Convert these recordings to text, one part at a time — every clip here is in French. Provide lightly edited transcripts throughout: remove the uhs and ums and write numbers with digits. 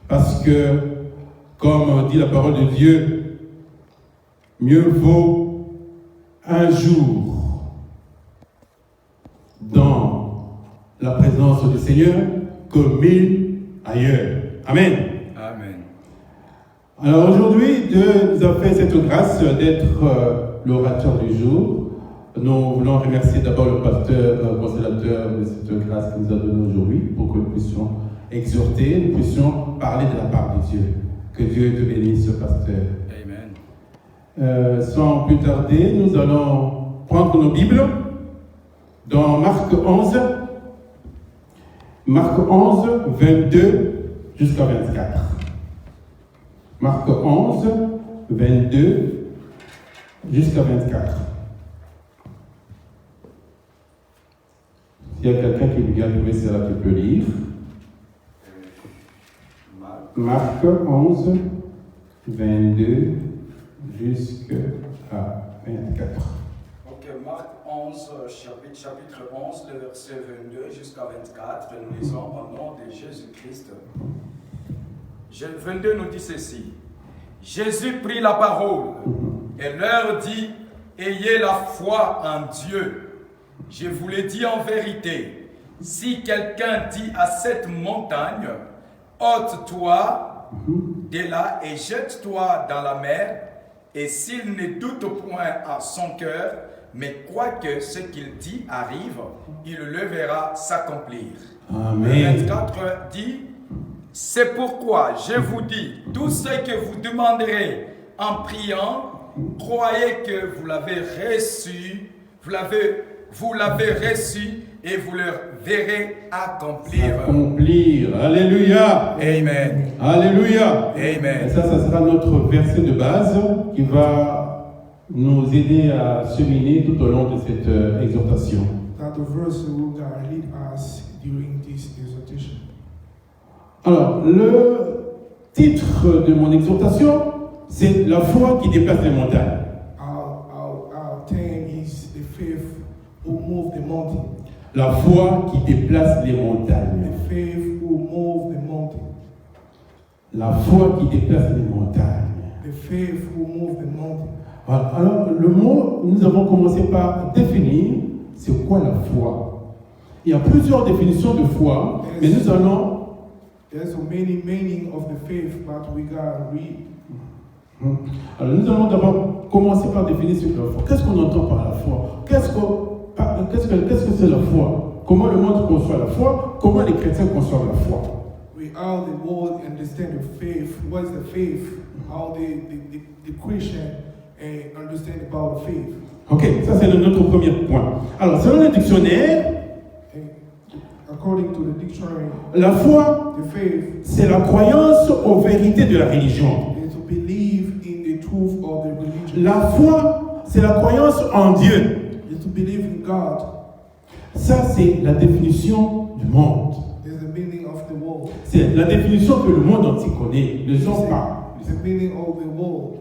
Parce que, comme dit la parole de Dieu, mieux vaut un jour dans la présence du Seigneur que 1000 ailleurs. Amen. Amen. Alors aujourd'hui, Dieu nous a fait cette grâce d'être l'orateur du jour. Nous voulons remercier d'abord le pasteur consolateur de cette grâce qu'il nous a donnée aujourd'hui pour que nous puissions exhorter, nous puissions parler de la part de Dieu. Que Dieu te bénisse, pasteur. Amen. Sans plus tarder, nous allons prendre nos Bibles dans Marc 11. Marc 11, 22 jusqu'à 24. Marc 11, 22 jusqu'à 24. S'il y a quelqu'un qui vient trouver cela, tu peux lire. Marc 11, 22 jusqu'à 24. Ok, Marc 11, chapitre 11, le verset 22 jusqu'à 24, nous lisons au nom de Jésus-Christ. 22 nous dit ceci. Jésus prit la parole et leur dit, ayez la foi en Dieu. Je vous le dis en vérité, si quelqu'un dit à cette montagne, ôte-toi de là et jette-toi dans la mer, et s'il ne doute point à son cœur, mais croit que ce qu'il dit arrive, il le verra s'accomplir. Amen. 24 dit, c'est pourquoi je vous dis, tout ce que vous demanderez en priant, croyez que vous l'avez reçu, vous l'avez reçu et vous le verrez accomplir. Accomplir. Alléluia. Amen. Alléluia. Amen. Et ça sera notre verset de base qui va nous aider à cheminer tout au long de cette exhortation. That the verse will lead us during this exhortation. Alors, le titre de mon exhortation, c'est la foi qui déplace les montagnes. Our theme is the faith who move the mountain. La foi qui déplace les montagnes. The faith who move the mountain. La foi qui déplace les montagnes. The faith who move the mountain. Voilà. Alors, le mot, nous avons commencé par définir c'est quoi la foi. Il y a plusieurs définitions de foi, mais nous allons. There's so many meaning of the faith, but we gotta read. Alors, nous allons d'abord commencer par définir ce que la foi. Qu'est-ce qu'on entend par la foi? Qu'est-ce que c'est la foi? Comment le monde conçoit la foi? Comment les chrétiens conçoivent la foi? How the world understand the faith. What is the faith? How the Christian understand about the faith. Ok, ça c'est notre premier point. Alors, selon le dictionnaire, according to the dictionary, la foi, the faith, c'est la croyance aux vérités de la religion. is to believe in the truth of the religion. La foi, c'est la croyance en Dieu. Is to believe in God. Ça, c'est la définition du monde. Is the meaning of the world. C'est la définition que le monde entier connaît. Les gens parlent. It's the meaning of the world.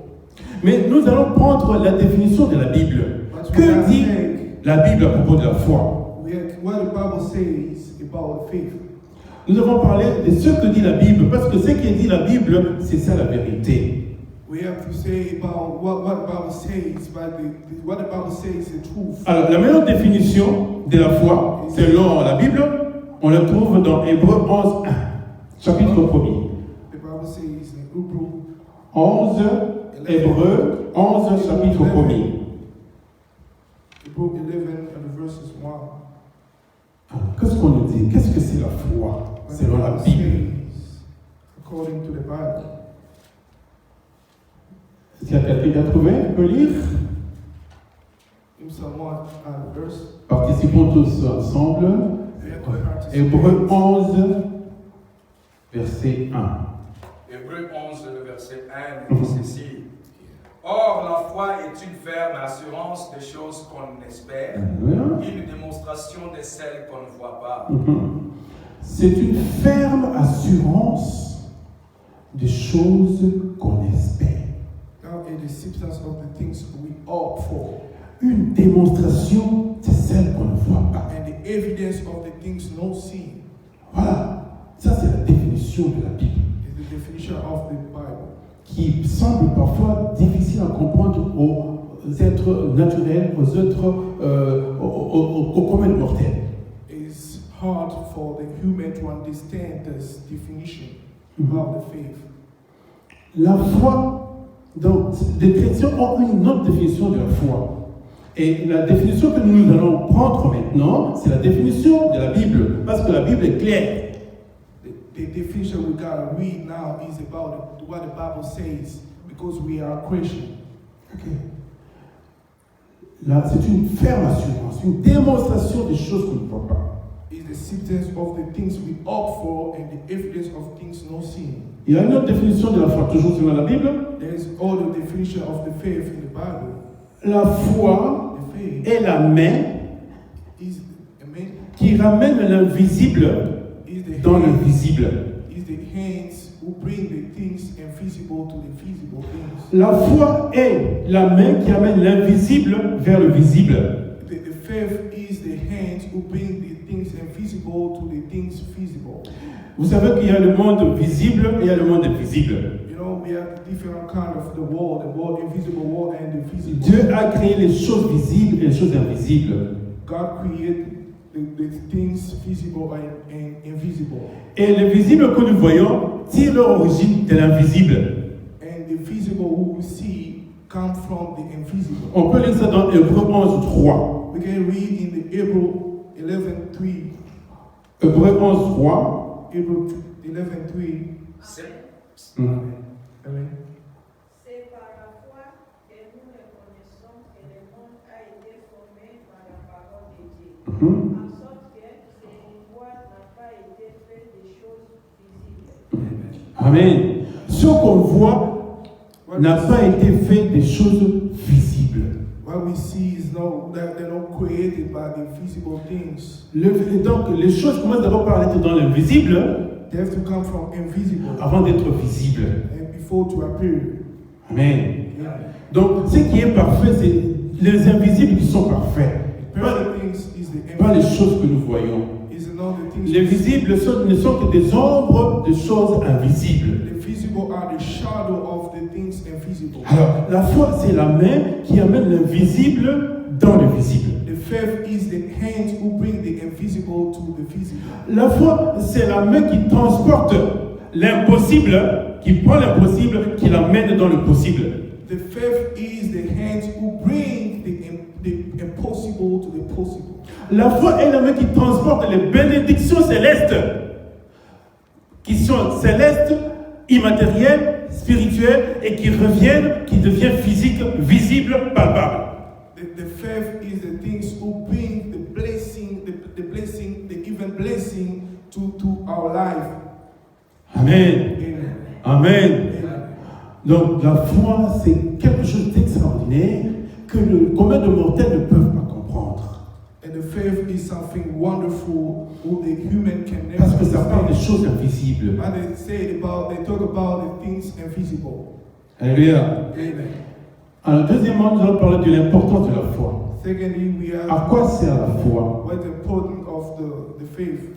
Mais nous allons prendre la définition de la Bible. Que dit la Bible à propos de la foi? What the Bible says about faith. Nous avons parlé de ce que dit la Bible, parce que ce que dit la Bible, c'est ça la vérité. We have to say about what the Bible says, but what the Bible says is the truth. Alors, la meilleure définition de la foi, selon la Bible, on la trouve dans Hébreux 11, 1, chapitre 1er. The Bible says in Hebrew 11, Hébreux 11, chapitre 1er. Hebrew 11 and verses 1. Qu'est-ce qu'on nous dit? Qu'est-ce que c'est la foi selon la Bible? According to the Bible. S'il y a quelqu'un qui a trouvé, peut lire? Participons tous ensemble. Hébreux 11, verset 1. Hébreux 11, le verset 1, dit ceci. Or, la foi est une ferme assurance des choses qu'on espère, une démonstration de celles qu'on ne voit pas. C'est une ferme assurance des choses qu'on espère. Une démonstration de celles qu'on ne voit pas. Voilà, ça c'est la définition de la Bible. parfois difficile à comprendre aux êtres naturels, aux êtres, aux communs mortels. It's hard for the human to understand this definition about the faith. La foi, donc, les chrétiens ont une autre définition de la foi. Et la définition que nous allons prendre maintenant, c'est la définition de la Bible, parce que la Bible est claire. The definition we gotta read now is about what the Bible says, because we are Christian. Okay. Là, c'est une ferme assurance, une démonstration des choses qu'on ne voit pas. It's the substance of the things we hope for and the evidence of things not seen. Il y a une autre définition de la foi, toujours selon la Bible. There is all the definition of the faith in the Bible. La foi The faith est la main is, amen, qui ramène l'invisible is the dans le hand, visible. is the hands who bring the things invisible to the visible things. La foi est la main qui amène l'invisible vers le visible. The faith is the hands who bring the things invisible to the things visible. Vous savez qu'il y a le monde visible et il y a le monde invisible. You know, we have different kind of the world invisible world and the visible. Dieu a créé les choses visibles et les choses invisibles. God created the things visible and invisible. Et le visible que nous voyons tire leur origine de l'invisible. And the visible who we see come from the invisible. On peut lire ça dans Hébreux 11, 3. We can read in the Hebrew 11:3. Hébreux 11, 3. Hebrew 11:3. Amen. C'est par la foi que nous reconnaissons que le monde a été formé par la parole de Dieu, en sorte que ce voie n'a pas été fait des choses visibles. Amen. Ce qu'on voit n'a pas été fait des choses visibles. What we see is that they're not created by the visible things. Donc les choses commencent d'abord par être dans l'invisible They have to come from invisible avant d'être visibles. and before to appear. Amen. Yeah. Donc ce qui est parfait, c'est les invisibles qui sont parfaits. Perfect things is the Pas les invisible. choses que nous voyons. Is not the things. Les visibles ne sont que des ombres de choses invisibles. The visible are the shadow of the things invisible. Alors, la foi, c'est la main qui amène l'invisible dans le visible. The faith is the hands who bring the invisible to the visible. La foi, c'est la main qui transporte l'impossible, qui prend l'impossible, qui l'amène dans le possible. The faith is the hands who bring the impossible to the possible. La foi est la main qui transporte les bénédictions célestes, qui sont célestes, immatérielles, spirituelles, et qui reviennent, qui deviennent physiques, visibles, palpables. The faith is the things who bring the blessing, the even blessing to our life. Amen. Amen. Amen. Amen. Donc la foi, c'est quelque chose d'extraordinaire que le commun de mortels ne peuvent pas comprendre. And the faith is something wonderful who the human can never Parce que ça parle des understand. choses invisibles. And they talk about the things invisible. Alléluia. Amen. Alors deuxièmement, nous allons parler de l'importance de la foi. Secondly, we have À quoi sert la foi? what's important of the faith.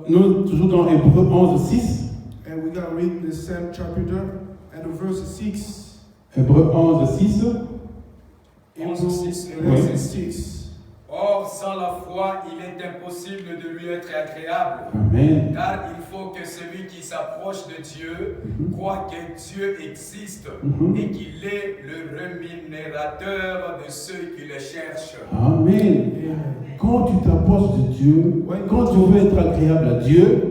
Nous, toujours dans Hébreux 11, 6. And we got to read the same chapter and the verse 6. Hébreux 11, 6. Hebrews 11:6. 11:6. Or, sans la foi, il est impossible de lui être agréable. Amen. Car il faut que celui qui s'approche de Dieu croit que Dieu existe et qu'il est le rémunérateur de ceux qui le cherchent. Amen. Amen. Quand tu t'approches de Dieu, quand tu veux être agréable à Dieu,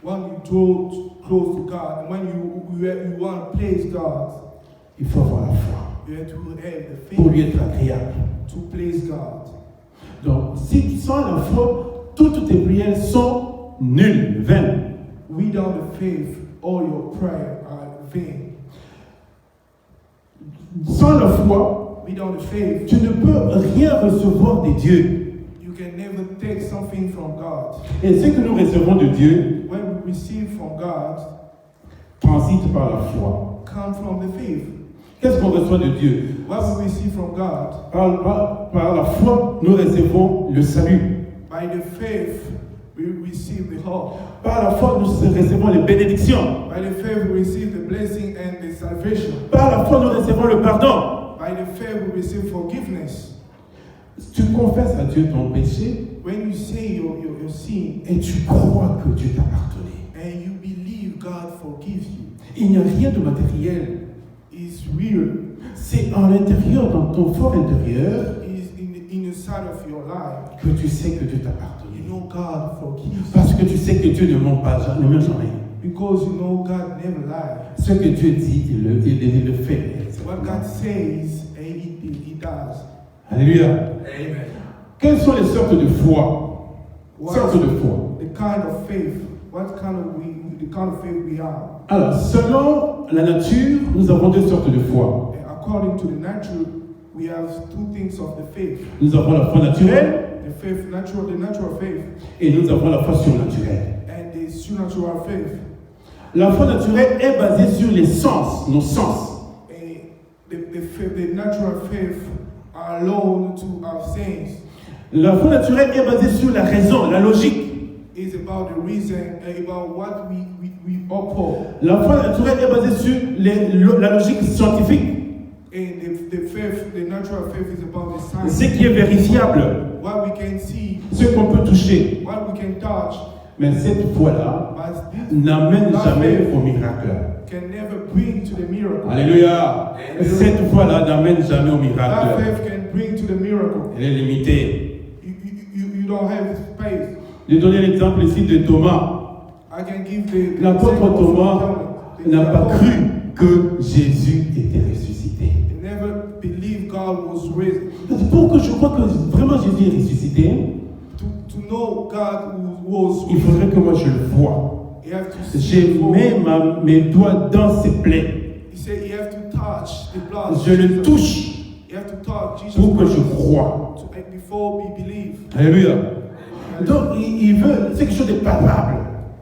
When you draw close to God, and when you want to please God, il faut avoir la foi you have to have the pour faith lui être agréable. to please God. Donc, si sans la foi, toutes tes prières sont nulles, vaines. Without the faith, all your prayer are vain. Sans la foi, Without the faith, tu ne peux rien recevoir de Dieu. you can never take something from God. Et ce que nous recevons de Dieu When we receive from God, transite par la foi. come from the faith. Qu'est-ce qu'on reçoit de Dieu? What we receive from God, Par la foi, nous recevons le salut. by the faith, we receive the hope. Par la foi, nous recevons les bénédictions. By the faith, we receive the blessing and the salvation. Par la foi, nous recevons le pardon. By the faith, we receive forgiveness. Tu confesses à Dieu ton péché When you say your sin et tu crois que Dieu t'a pardonné. and you believe God forgives you, Il n'y a rien de matériel. it's real. C'est en l'intérieur, dans ton fort intérieur, It's in the inner side of your life. que tu sais que Dieu t'a You pardonné. know God forgives Parce que tu sais que Dieu ne ment pas, ne ment jamais. because you know God never lies. Ce que Dieu dit, il le fait. What God says, and He does. Alléluia. Amen. Quelles sont les sortes de foi? Sortes de foi. The kind of faith. What kind of the kind of faith we have. Alors, selon la nature, nous avons deux sortes de foi. And according to the natural, we have two things of the faith. Nous avons la foi naturelle The natural faith, et nous avons la foi surnaturelle. and the supernatural faith. La foi naturelle est basée sur les sens, nos sens. And the natural faith are alone to our things. La foi naturelle est basée sur la raison, la logique. It's about the reason, about what we uphold. La foi naturelle est basée sur la logique scientifique, And the natural faith is about the science. ce qui est vérifiable, What we can see, ce qu'on peut toucher. what we can touch, Mais cette foi-là but this n'amène that jamais faith au miracle. can never bring to the miracle. Alléluia. Cette foi-là n'amène jamais au That miracle. faith can bring to the miracle. Elle est limitée. You don't have space. Je vais donner l'exemple ici de Thomas. I can give the L'apôtre example of Thomas Thomas. n'a pas Thomas cru que Jésus était ressuscité. never believed God was risen. Pour que je crois que vraiment Jésus est ressuscité, To know God was il faudrait que moi je le voie. you have to see J'ai before. mis mes doigts dans ses plaies. He said you have to touch the blood. Je le touche You have to touch Jesus pour que je Christ croie. before we believe. Alléluia. Donc il veut, c'est quelque chose de palpable.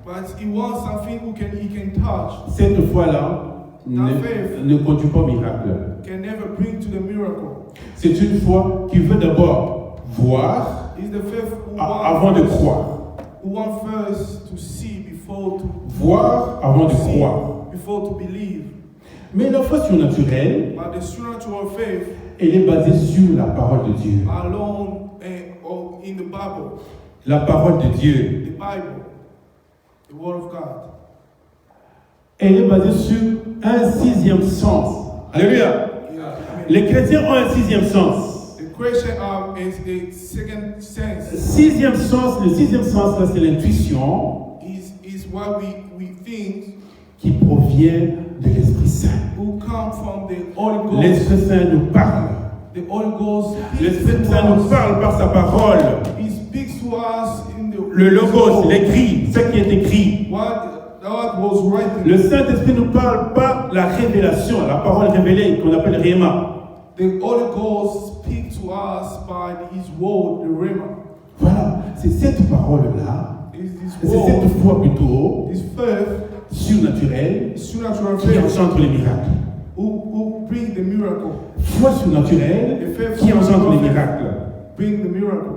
But he wants something he can touch. Cette foi-là ne conduit pas au miracle. Can never bring to the miracle. C'est une foi qui veut d'abord voir It's the faith who avant de croire. Who want first to see before to Voir avant de see, croire. before to believe. Mais la foi surnaturelle, But the supernatural faith elle est basée sur la parole de Dieu. alone or in the Bible, La parole de Dieu. the Bible, the Word of God. Elle est basée sur un sixième sens. Alléluia. Yeah, Les chrétiens ont un sixième sens. the Christian is the second sense. Le sixième sens là, c'est l'intuition Is what we think qui provient de l'Esprit Saint. who come from the Holy Ghost. L'Esprit Saint nous parle. The Holy Ghost speaks L'Esprit to Saint nous us. parle par sa parole. He speaks to us in the Le logos, l'écrit, ce qui est écrit. what was written. Le Saint-Esprit nous parle par la révélation, la parole révélée qu'on appelle Rhéma. The Holy Ghost speaks to us by His word, the Rhema. Voilà, c'est cette parole-là, Is c'est this word, cette foi plutôt this faith, surnaturelle supernatural qui faith, engendre les miracles. who bring the miracle. Foi surnaturelle The faith qui engendre les faith miracles. bring the miracle.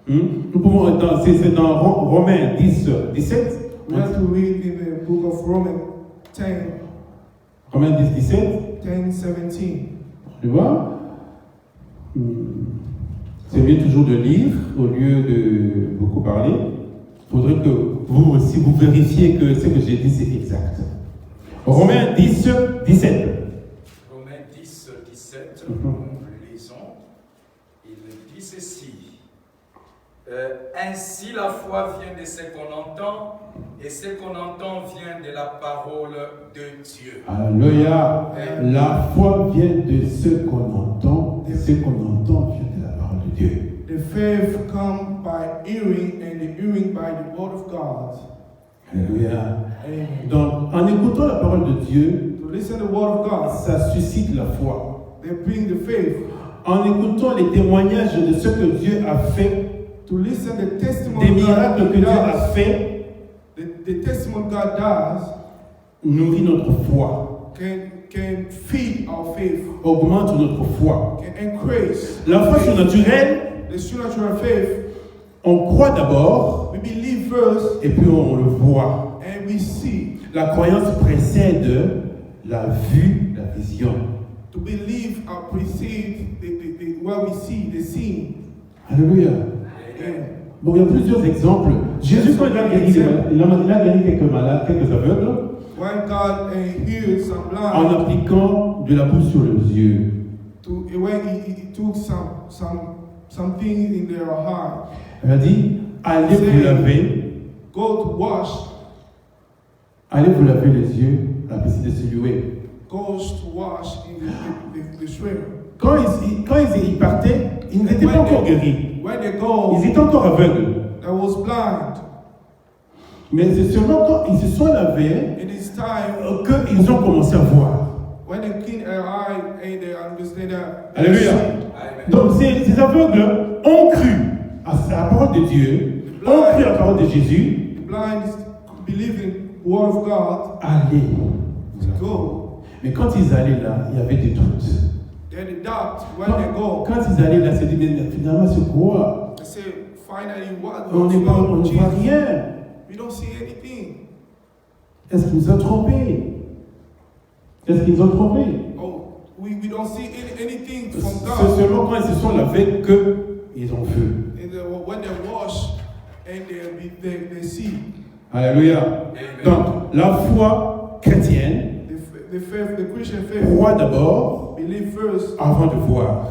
Nous pouvons, c'est dans Romains 10, 17. We have to read in the book of Romans 10, Romains 10, 17. 17. Tu vois? C'est mieux toujours de lire au lieu de beaucoup parler. Il faudrait que vous aussi vous vérifiez que ce que j'ai dit c'est exact. Romains 10, 17. Romains 10, 17, nous lisons. Il dit ceci. Ainsi la foi vient de ce qu'on entend, et ce qu'on entend vient de la parole de Dieu. Alléluia. La foi vient de ce qu'on entend, et ce qu'on entend vient de la parole de Dieu. The faith comes by hearing, and the hearing by the word of God. Alléluia. Amen. Donc, en écoutant la parole de Dieu, To listen to the word of God, ça suscite la foi. they bring the faith. En écoutant les témoignages de ce que Dieu a fait, To listen the testimony des of miracles que God Dieu a does, fait, the testimony God does nourrit notre foi, can feed our faith, augmente notre foi. can increase. La foi surnaturelle, The supernatural faith, on croit d'abord, we believe first et puis on le voit. and we see. La croyance précède la vue, la vision. To believe precedes what we see, the scene. Alléluia. And Bon, il y a plusieurs exemples. Jésus, quand il a guéri, il a guéri quelques malades, quelques aveugles, when God healed some en blind, appliquant de la boue sur les yeux. when he took some things in their heart, Il a dit, allez vous laver, go to wash, allez vous laver les yeux à la piscine de Siloué. goes to wash in the swim. Quand ils partaient, ils n'étaient pas encore guéris. When they go, Ils étaient encore aveugles. I was blind. Mais c'est seulement quand ils se sont lavés It is time qu'ils ont commencé à voir. when they clean their eye and they understand that. Alléluia. Amen. Donc ces aveugles ont cru à la parole de Dieu, ont cru à la parole de Jésus. The blind believe in the word of God. Allez. Go. Mais quand ils allaient là, il y avait des doutes. Then they doubt when they go. Quand ils allaient là, ils se disaient, mais finalement, c'est quoi? They say, finally, what? On ne voit Jesus? rien. We don't see anything. Est-ce qu'ils nous ont trompés? Est-ce qu'ils ont trompés? Oh, we don't see anything from C'est God. seulement quand ils se sont lavés qu'ils ont vu. And when they wash and they see. Alléluia. Amen. Donc, la foi chrétienne The Christian faith croit d'abord believe first avant de voir.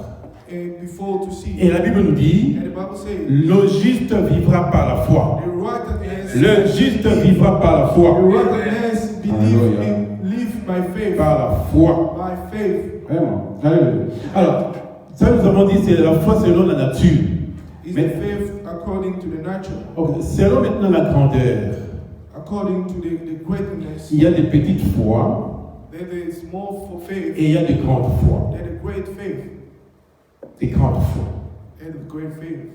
and before to see. Et la Bible nous dit, And the Bible says, le juste vivra par la foi. the righteousness, Le juste vivra par la the foi. righteousness believe Hallelujah. in live by faith. Par la foi. By faith. Vraiment. Alléluia. Alors, ça nous avons dit, c'est la foi selon la nature. Is Mais- the faith according to the nature, Ok, selon maintenant la grandeur, according to the greatness. il y a des petites foi There is more for faith et il y a des grandes foi. than a great faith Des grandes foi. and a great faith.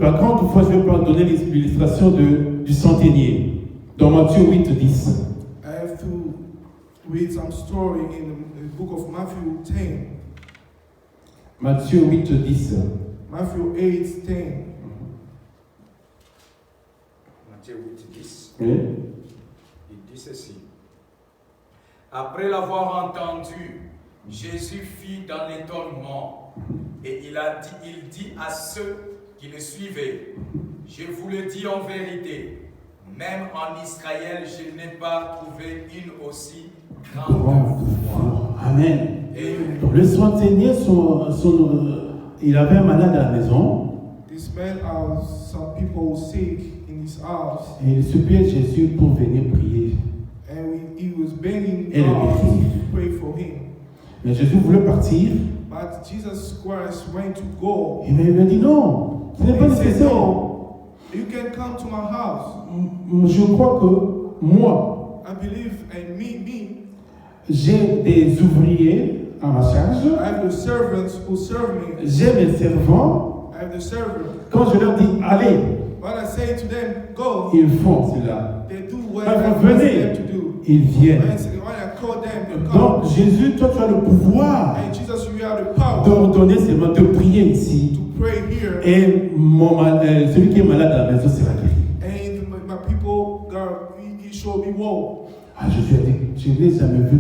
La grande foi, je vais pas donner l'illustration du centenier. Dans Matthieu 8, 10. I have to read some story in the book of Matthew 10. Matthieu 8, 10. Matthew 8, 10. Matthieu 8, 10. Oui. Il dit ceci. Après l'avoir entendu, Jésus fit dans l'étonnement et il dit à ceux qui le suivaient, je vous le dis en vérité, même en Israël, je n'ai pas trouvé une aussi grande Grande foi. foi. Amen. Et Donc, le centenier, il avait un malade à la maison This man has some people sick in his house, et il suppliait Jésus pour venir prier. and he was begging Et le God guérit. to pray for him. Mais Jésus voulait partir. But Jesus Christ went to go. Et il lui a dit non, ce n'est pas He said, nécessaire. no, you can come to my house. Je crois que moi, I believe, and me, j'ai des ouvriers à ma charge, I have the servants who serve me. j'ai mes servants. I have the servant. Quand je leur dis allez, When I say to them, go, ils font cela. they do Quand whatever I vous ask venez, them to do. ils viennent. When I call them, they come. Donc Jésus, toi tu as le pouvoir And Jesus, you have the power d'ordonner seulement de prier ici. to pray here. Et celui qui est malade à la maison sera guéri. And my people, God, he showed me woe. Ah, Jésus a dit, je n'ai jamais vu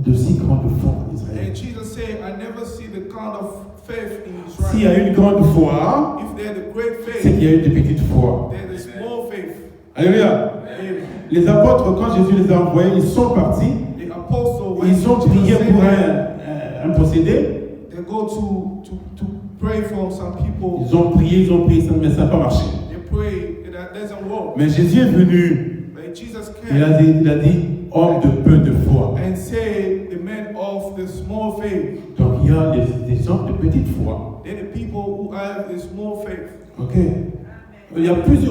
de si grande foi en Israël. And Jesus said, I never see the kind of faith in S'il y a Israel. une grande foi, If there's a great c'est faith, qu'il y a eu de petites foi. there's a small faith. Alléluia. And Les apôtres, quand Jésus les a envoyés, ils sont partis. the apostle, when Ils ont Jesus prié said pour that, un possédé. they go to pray for some people. Ils ont prié, mais ça n'a pas marché. They pray, and that doesn't work. Mais Jésus est venu. But Jesus Il a came dit, homme de peu de foi. and said, the man of the small faith. Donc il y a des hommes de petite foi. They're the people who have the small faith. Ok.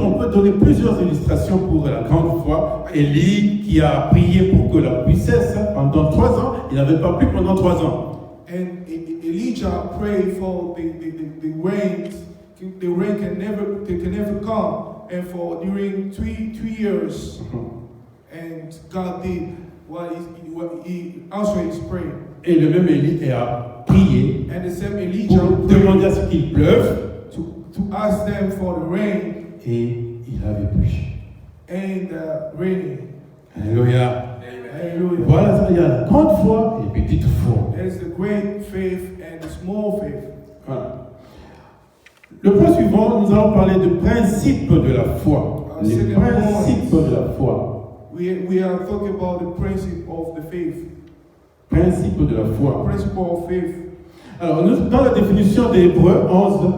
On peut donner plusieurs illustrations pour la grande foi. Élie qui a prié pour que la pluie cesse pendant 3 ans. Il n'avait pas plu pendant 3 ans. And Elijah prayed for the rain. The rain can never come. And for during three years, and God did what he answered his prayer. Et le même Élie a prié And the same Elijah pour prayed demander à ce qu'il pleuve. to ask them for the rain, et il avait plu. and raining. Alléluia. Hallelujah. Voilà, il y a la grande foi et petite foi. There's the great faith and the small faith. Voilà. Le point suivant, nous allons parler de principes de la foi. Les second point. principes de la foi. We are talking about the principle of the faith. Principes de la foi. Principle of faith. Alors, dans la définition des Hébreux 11,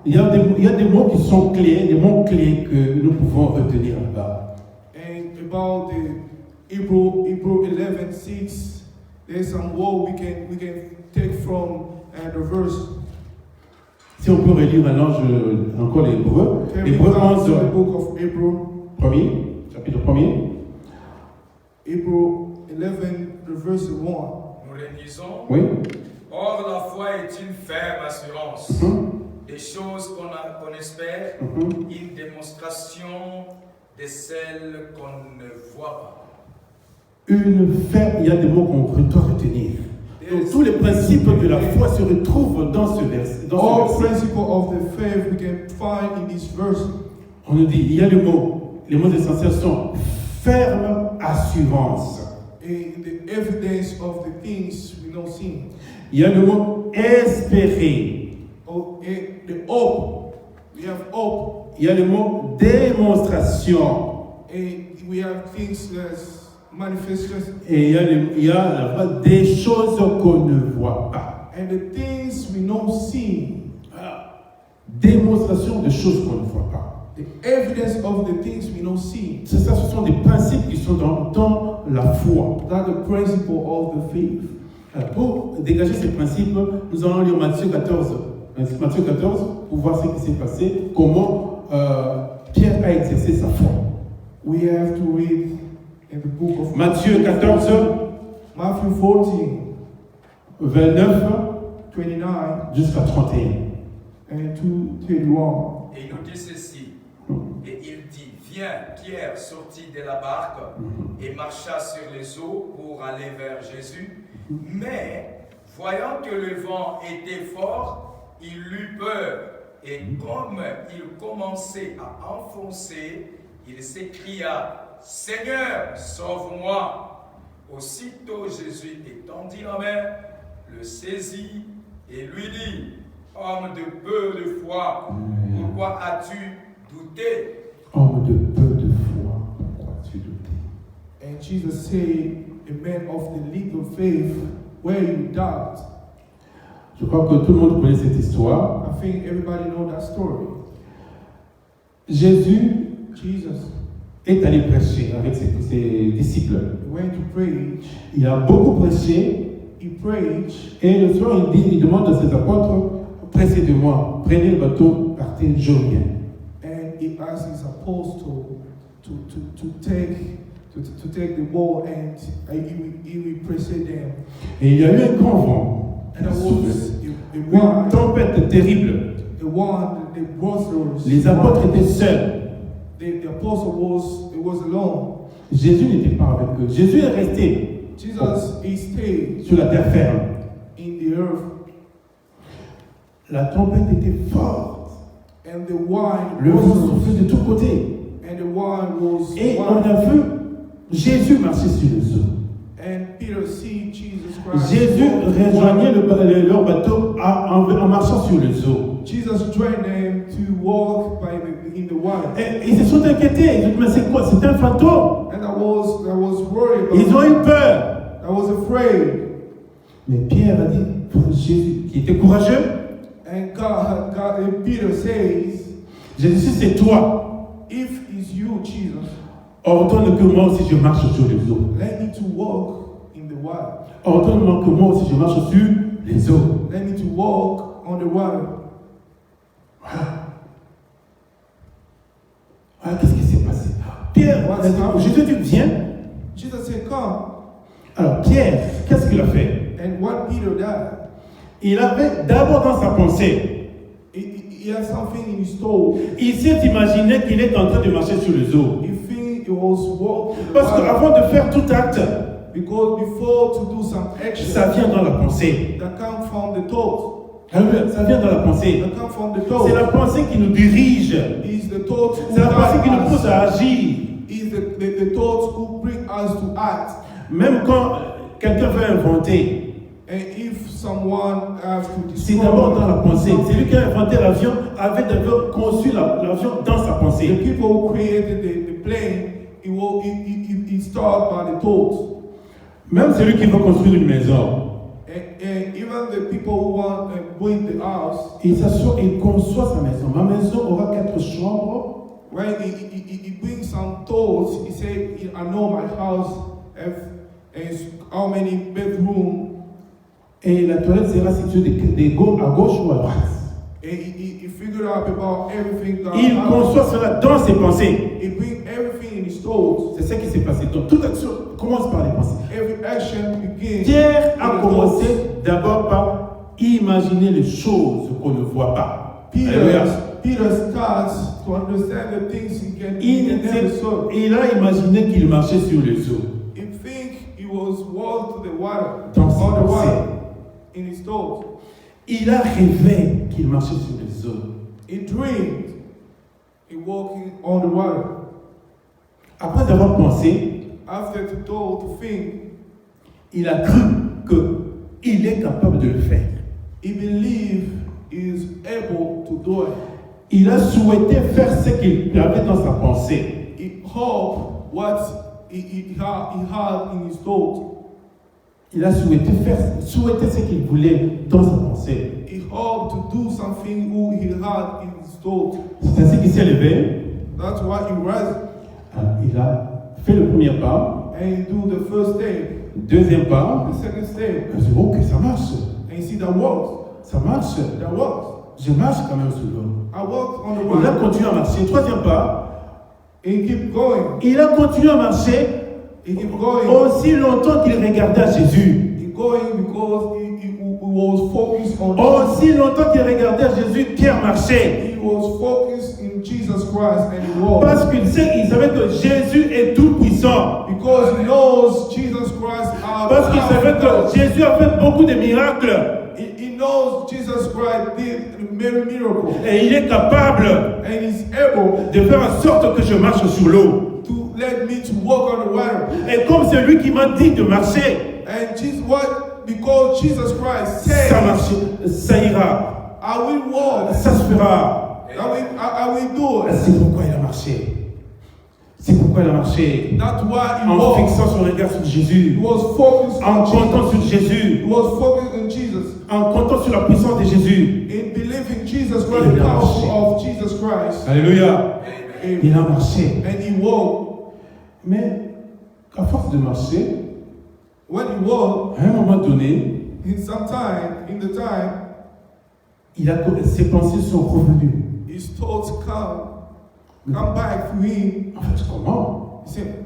il y a des mots qui sont clés, des mots clés que nous pouvons retenir là-bas. And about the Hebrew 11:6, there's some word we can take from the verse. Si on peut relire maintenant encore les Hébreux. Can we Hébreux come 11, to the book of Hebrew, chapitre 1er. Hebrew 11, the verse 1. Nous les lisons. Oui. Or, la foi est une ferme assurance des choses qu'on espère, une démonstration de celles qu'on ne voit pas. Il y a des mots qu'on doit retenir. Donc, tous les principes de la foi se retrouvent dans ce verset. All principles of the faith we can find in this verse. On nous dit, il y a les mots essentiels sont ferme assurance. In the evidence of the things we don't see. Il y a le mot espérer. Oh, the hope. We have hope. Il y a le mot démonstration. And we have things that's manifestation. Et il y a là-bas des choses qu'on ne voit pas. And the things we don't see. Démonstration de choses qu'on ne voit pas. The evidence of the things we don't see. C'est ça, ce sont des principes qui sont dans la foi. That's the principle of the faith. Alors, pour dégager ces principes, nous allons lire Matthieu 14. Matthieu 14 pour voir ce qui s'est passé, comment Pierre a exercé sa foi. We have to read in the book of Matthieu 14, Matthew 14, 29 29 jusqu'à 31. and 2:31. Et il nous dit ceci. Et il dit, viens, Pierre sortit de la barque et marcha sur les eaux pour aller vers Jésus. Mais, voyant que le vent était fort, il eut peur. Et comme il commençait à enfoncer, il s'écria, Seigneur, sauve-moi. Aussitôt Jésus étendit la main, le saisit et lui dit, homme de peu de foi, pourquoi as-tu douté? Homme de peu de foi, pourquoi as-tu douté? And Jesus said, a man of the little faith, where you doubt. Je crois que tout le monde connaît cette histoire. I think everybody knows that story. Jésus Jesus est allé prêcher avec ses disciples. went to preach. Il a beaucoup prêché He preached, et le soir il demande à ses apôtres, pressez de moi, prenez le bateau, partez, je reviens. and he asked his apostle to take the boat, and he will precede them. Et il y a eu un grand vent, And there was une tempête terrible. the brothers. Les apôtres étaient seuls. The apostle was alone. Jésus n'était pas avec eux. Jésus est resté Jesus he stayed sur la terre ferme. in the earth, La tempête était forte. and the wine Le vent was soufflait de tous côtés. and the wine was Et on wine. a vu Jésus marcher sur les eaux. And Peter see Jesus Christ. Jésus rejoignait leur bateau en marchant sur les eaux. Jesus joined them to walk in the water. Et ils se sont inquiétés. Ils ont dit, mais c'est quoi? C'est un fantôme. And I was worried about Ils ont eu peur. I was afraid. Mais Pierre a dit, Jésus, qui était courageux, And and Peter says, Jésus, si c'est toi, if it's you, Jesus, ordonne que moi aussi je marche sur les eaux. let me to walk in the water. Ordonne-moi que moi aussi je marche sur les eaux. Let me to walk on the water. Qu'est-ce qui s'est passé? Pierre, Jésus dit, viens. Jesus said, come. Alors Pierre, qu'est-ce qu'il a fait? And what Peter did, Il avait d'abord dans sa pensée, he had something in his soul. il s'est imaginé qu'il est en train de marcher sur les eaux. He think he was walking in the Parce water. qu'avant de faire tout acte, Because before to do some action, ça vient dans la pensée. that come from the thought. Alléluia, ça vient de la pensée. They come from the C'est la thought. pensée qui nous dirige. It's the thoughts who C'est la pensée qui nous guide pousse us. à agir. It's the thoughts who bring us to act. Même quand quelqu'un veut inventer, And if someone has to c'est d'abord dans la pensée. something, C'est lui qui a inventé l'avion, avait d'abord conçu l'avion dans sa the pensée. people who created the plane, it started by the thoughts. Même celui qui veut construire une maison, And even the people who want to build the house, il s'assoit, il conçoit sa maison. Ma maison aura 4 chambres. when he brings some thoughts, he say, I know my house has how many bedrooms. Et la toilette sera située à gauche ou à droite. And he figured out about everything that Il conçoit cela dans ses pensées. He brings everything in his thoughts. C'est ce qui s'est passé. Donc toute action commence par les pensées. Every action begins. Pierre a in the commencé thoughts. d'abord par imaginer les choses qu'on ne voit pas. Alléluia. Peter starts to understand the things he can never saw. Il a imaginé qu'il marchait sur les eaux. He think he was walking to the water, Dans ses on the pensées. water, in his thoughts. Il a rêvé qu'il marchait sur les eaux. He dreamed he walking on the water. Après avoir pensé, After the thought to think, il a cru qu'il est capable de le faire. he believed he is able to do it. Il a souhaité faire ce qu'il avait dans sa pensée. He hoped what he had in his thought. Il a souhaité ce qu'il voulait dans sa pensée. He hoped to do something who he had in his thought. C'est ainsi qu'il s'est levé. That's why he was, Il a fait le premier pas, and he do the first step, deuxième pas. the second step, Il a dit, ok, ça marche. and you see that works. Ça marche. That works. Je marche quand même sur l'eau. I walked on the Il a water. continué à marcher. Troisième pas. And he keep going. Il a continué à marcher He keep going. aussi longtemps qu'il regardait à Jésus. He going because he was focused on Aussi longtemps qu'il regardait à Jésus, Pierre marchait. He was focused in Jesus Christ and he walked. Parce qu'il savait que Jésus est tout puissant. Because he knows Jesus Christ are Parce qu'il savait que Jésus a fait beaucoup de miracles. He knows Jesus Christ did many miracles. Et il est capable And he's able de faire en sorte que je marche sur l'eau. to let me to walk on the water. Et comme c'est lui qui m'a dit de marcher, And Jesus, what? Because Jesus Christ said, ça marche, ça ira, I will walk. ça se fera. I will do it. C'est pourquoi il a marché. C'est pourquoi il a marché. That's why he En walked. fixant son regard sur He Jésus, was focused en on comptant Jesus. sur Jésus, He was focused on Jesus. en comptant sur la puissance de Jésus. In believing Jesus Christ, the power of Jesus Christ. Alléluia. Il a marché. And he walked. Mais à force de marcher, When he walked, à un moment donné, in the time, ses pensées sont revenues. his thoughts come back to him. En fait, comment? He said,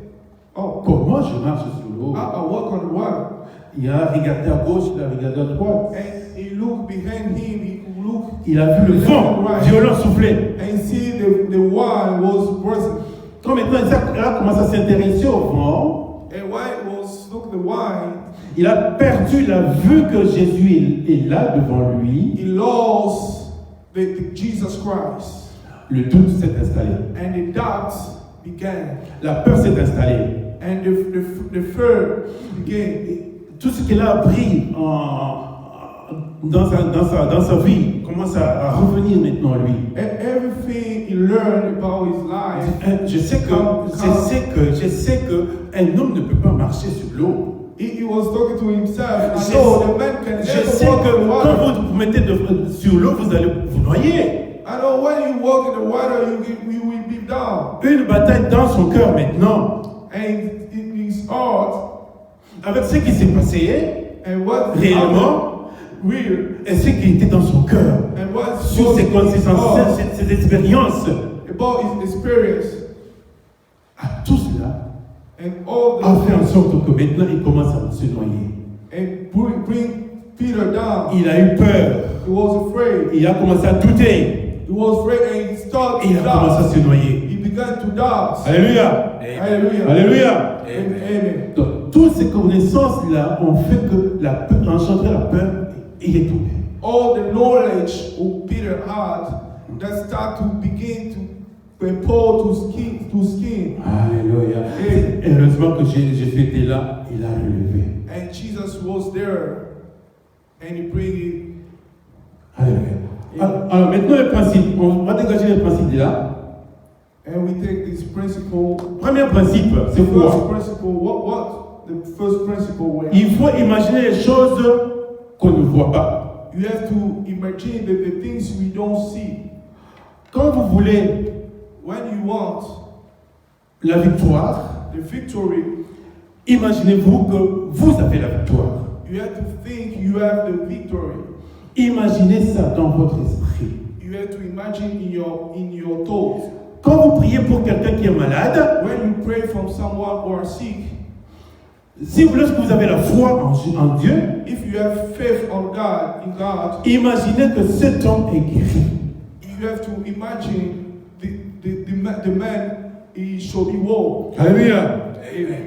oh, Comment je marche sur l'eau? I walk on the water. Il a regardé à gauche, il a regardé à droite. And he looked behind him, he looked, Il a vu le vent violent souffler. and see the wine was bursting. Quand maintenant il a commencé à s'intéresser au vent, And when it was look the wine, il a perdu la vue que Jésus est là devant lui. he lost the Jesus Christ. Le doute s'est installé. And the doubts began. La peur s'est installée. And the fear began. Tout ce qu'il a appris dans sa vie commence à revenir maintenant à lui. And everything he learned about his life, Je sais que un homme ne peut pas marcher sur l'eau. he was talking to himself. I know the man can Je never sais walk que on the water. quand vous vous mettez sur l'eau, vous allez vous noyer. I know when you walk in the water, you will be down. Une bataille dans son cœur maintenant, And in his heart, avec ce qui s'est passé and what réellement, real, et ce qui était dans son cœur, and what sur ses connaissances, ses expériences, about his experience, à tout cela, and all a fait en the sorte que maintenant il commence à se noyer. and bring Peter down. Il a eu peur, He was afraid. il a commencé à douter, He was afraid, and he started et il to a commencé à doubt. se noyer. He began to doubt. Alléluia! Hallelujah. Alléluia! Amen. Donc, toutes ces connaissances-là ont fait que la peur, engendré la peur, et il est tombé. all the knowledge who Peter had that start to begin to pour to skin. Alléluia. Et heureusement que Jésus était là, il a relevé. And Jesus was there and he bring it. Alléluia. Alors maintenant le principe, on va dégager le principe de là. And we take this principle. Premier principe, c'est First quoi? principle, what? The first principle where Il faut imaginer les choses qu'on ne voit pas. you have to imagine the things we don't see. Quand vous voulez When you want la victoire, the victory, imaginez-vous que vous avez la victoire. you have to think you have the victory. Imaginez ça dans votre esprit. You have to imagine in your thoughts. Quand vous priez pour quelqu'un qui est malade, When you pray from someone who are sick, lorsque vous avez la foi en Dieu, if you have faith on God, in God, imaginez que cet homme est guéri. you have to imagine the man he shall be well. Alléluia. Amen.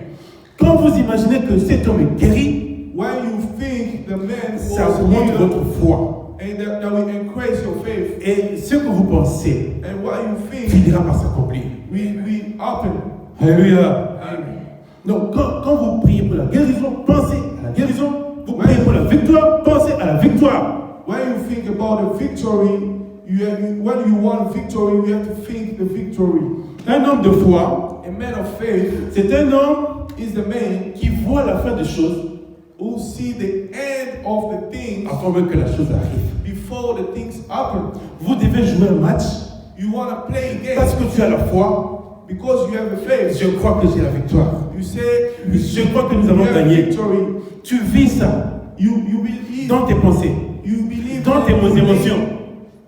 Quand vous imaginez que cet homme est guéri, When you think the man ça was montre healed, votre foi. and that will increase your faith, Et ce que vous pensez and what you think finira par s'accomplir. we happen. Alléluia. Amen. Donc, quand vous priez pour la guérison, pensez à la guérison. Vous priez pour la victoire, pensez à la victoire. When you think about the victory, when you want victory, you have to think the victory. Un homme de foi, A man of faith c'est un homme is the man qui voit la fin des choses who see the end of the things avant même que la chose arrive. before the things happen. Vous devez jouer un match You want to play a parce game que tu as la foi. because you have the faith. Je crois que j'ai la victoire. You say Je crois que nous you allons have gagner. victory. Tu vis ça You believe. dans tes pensées, You believe dans tes émotions.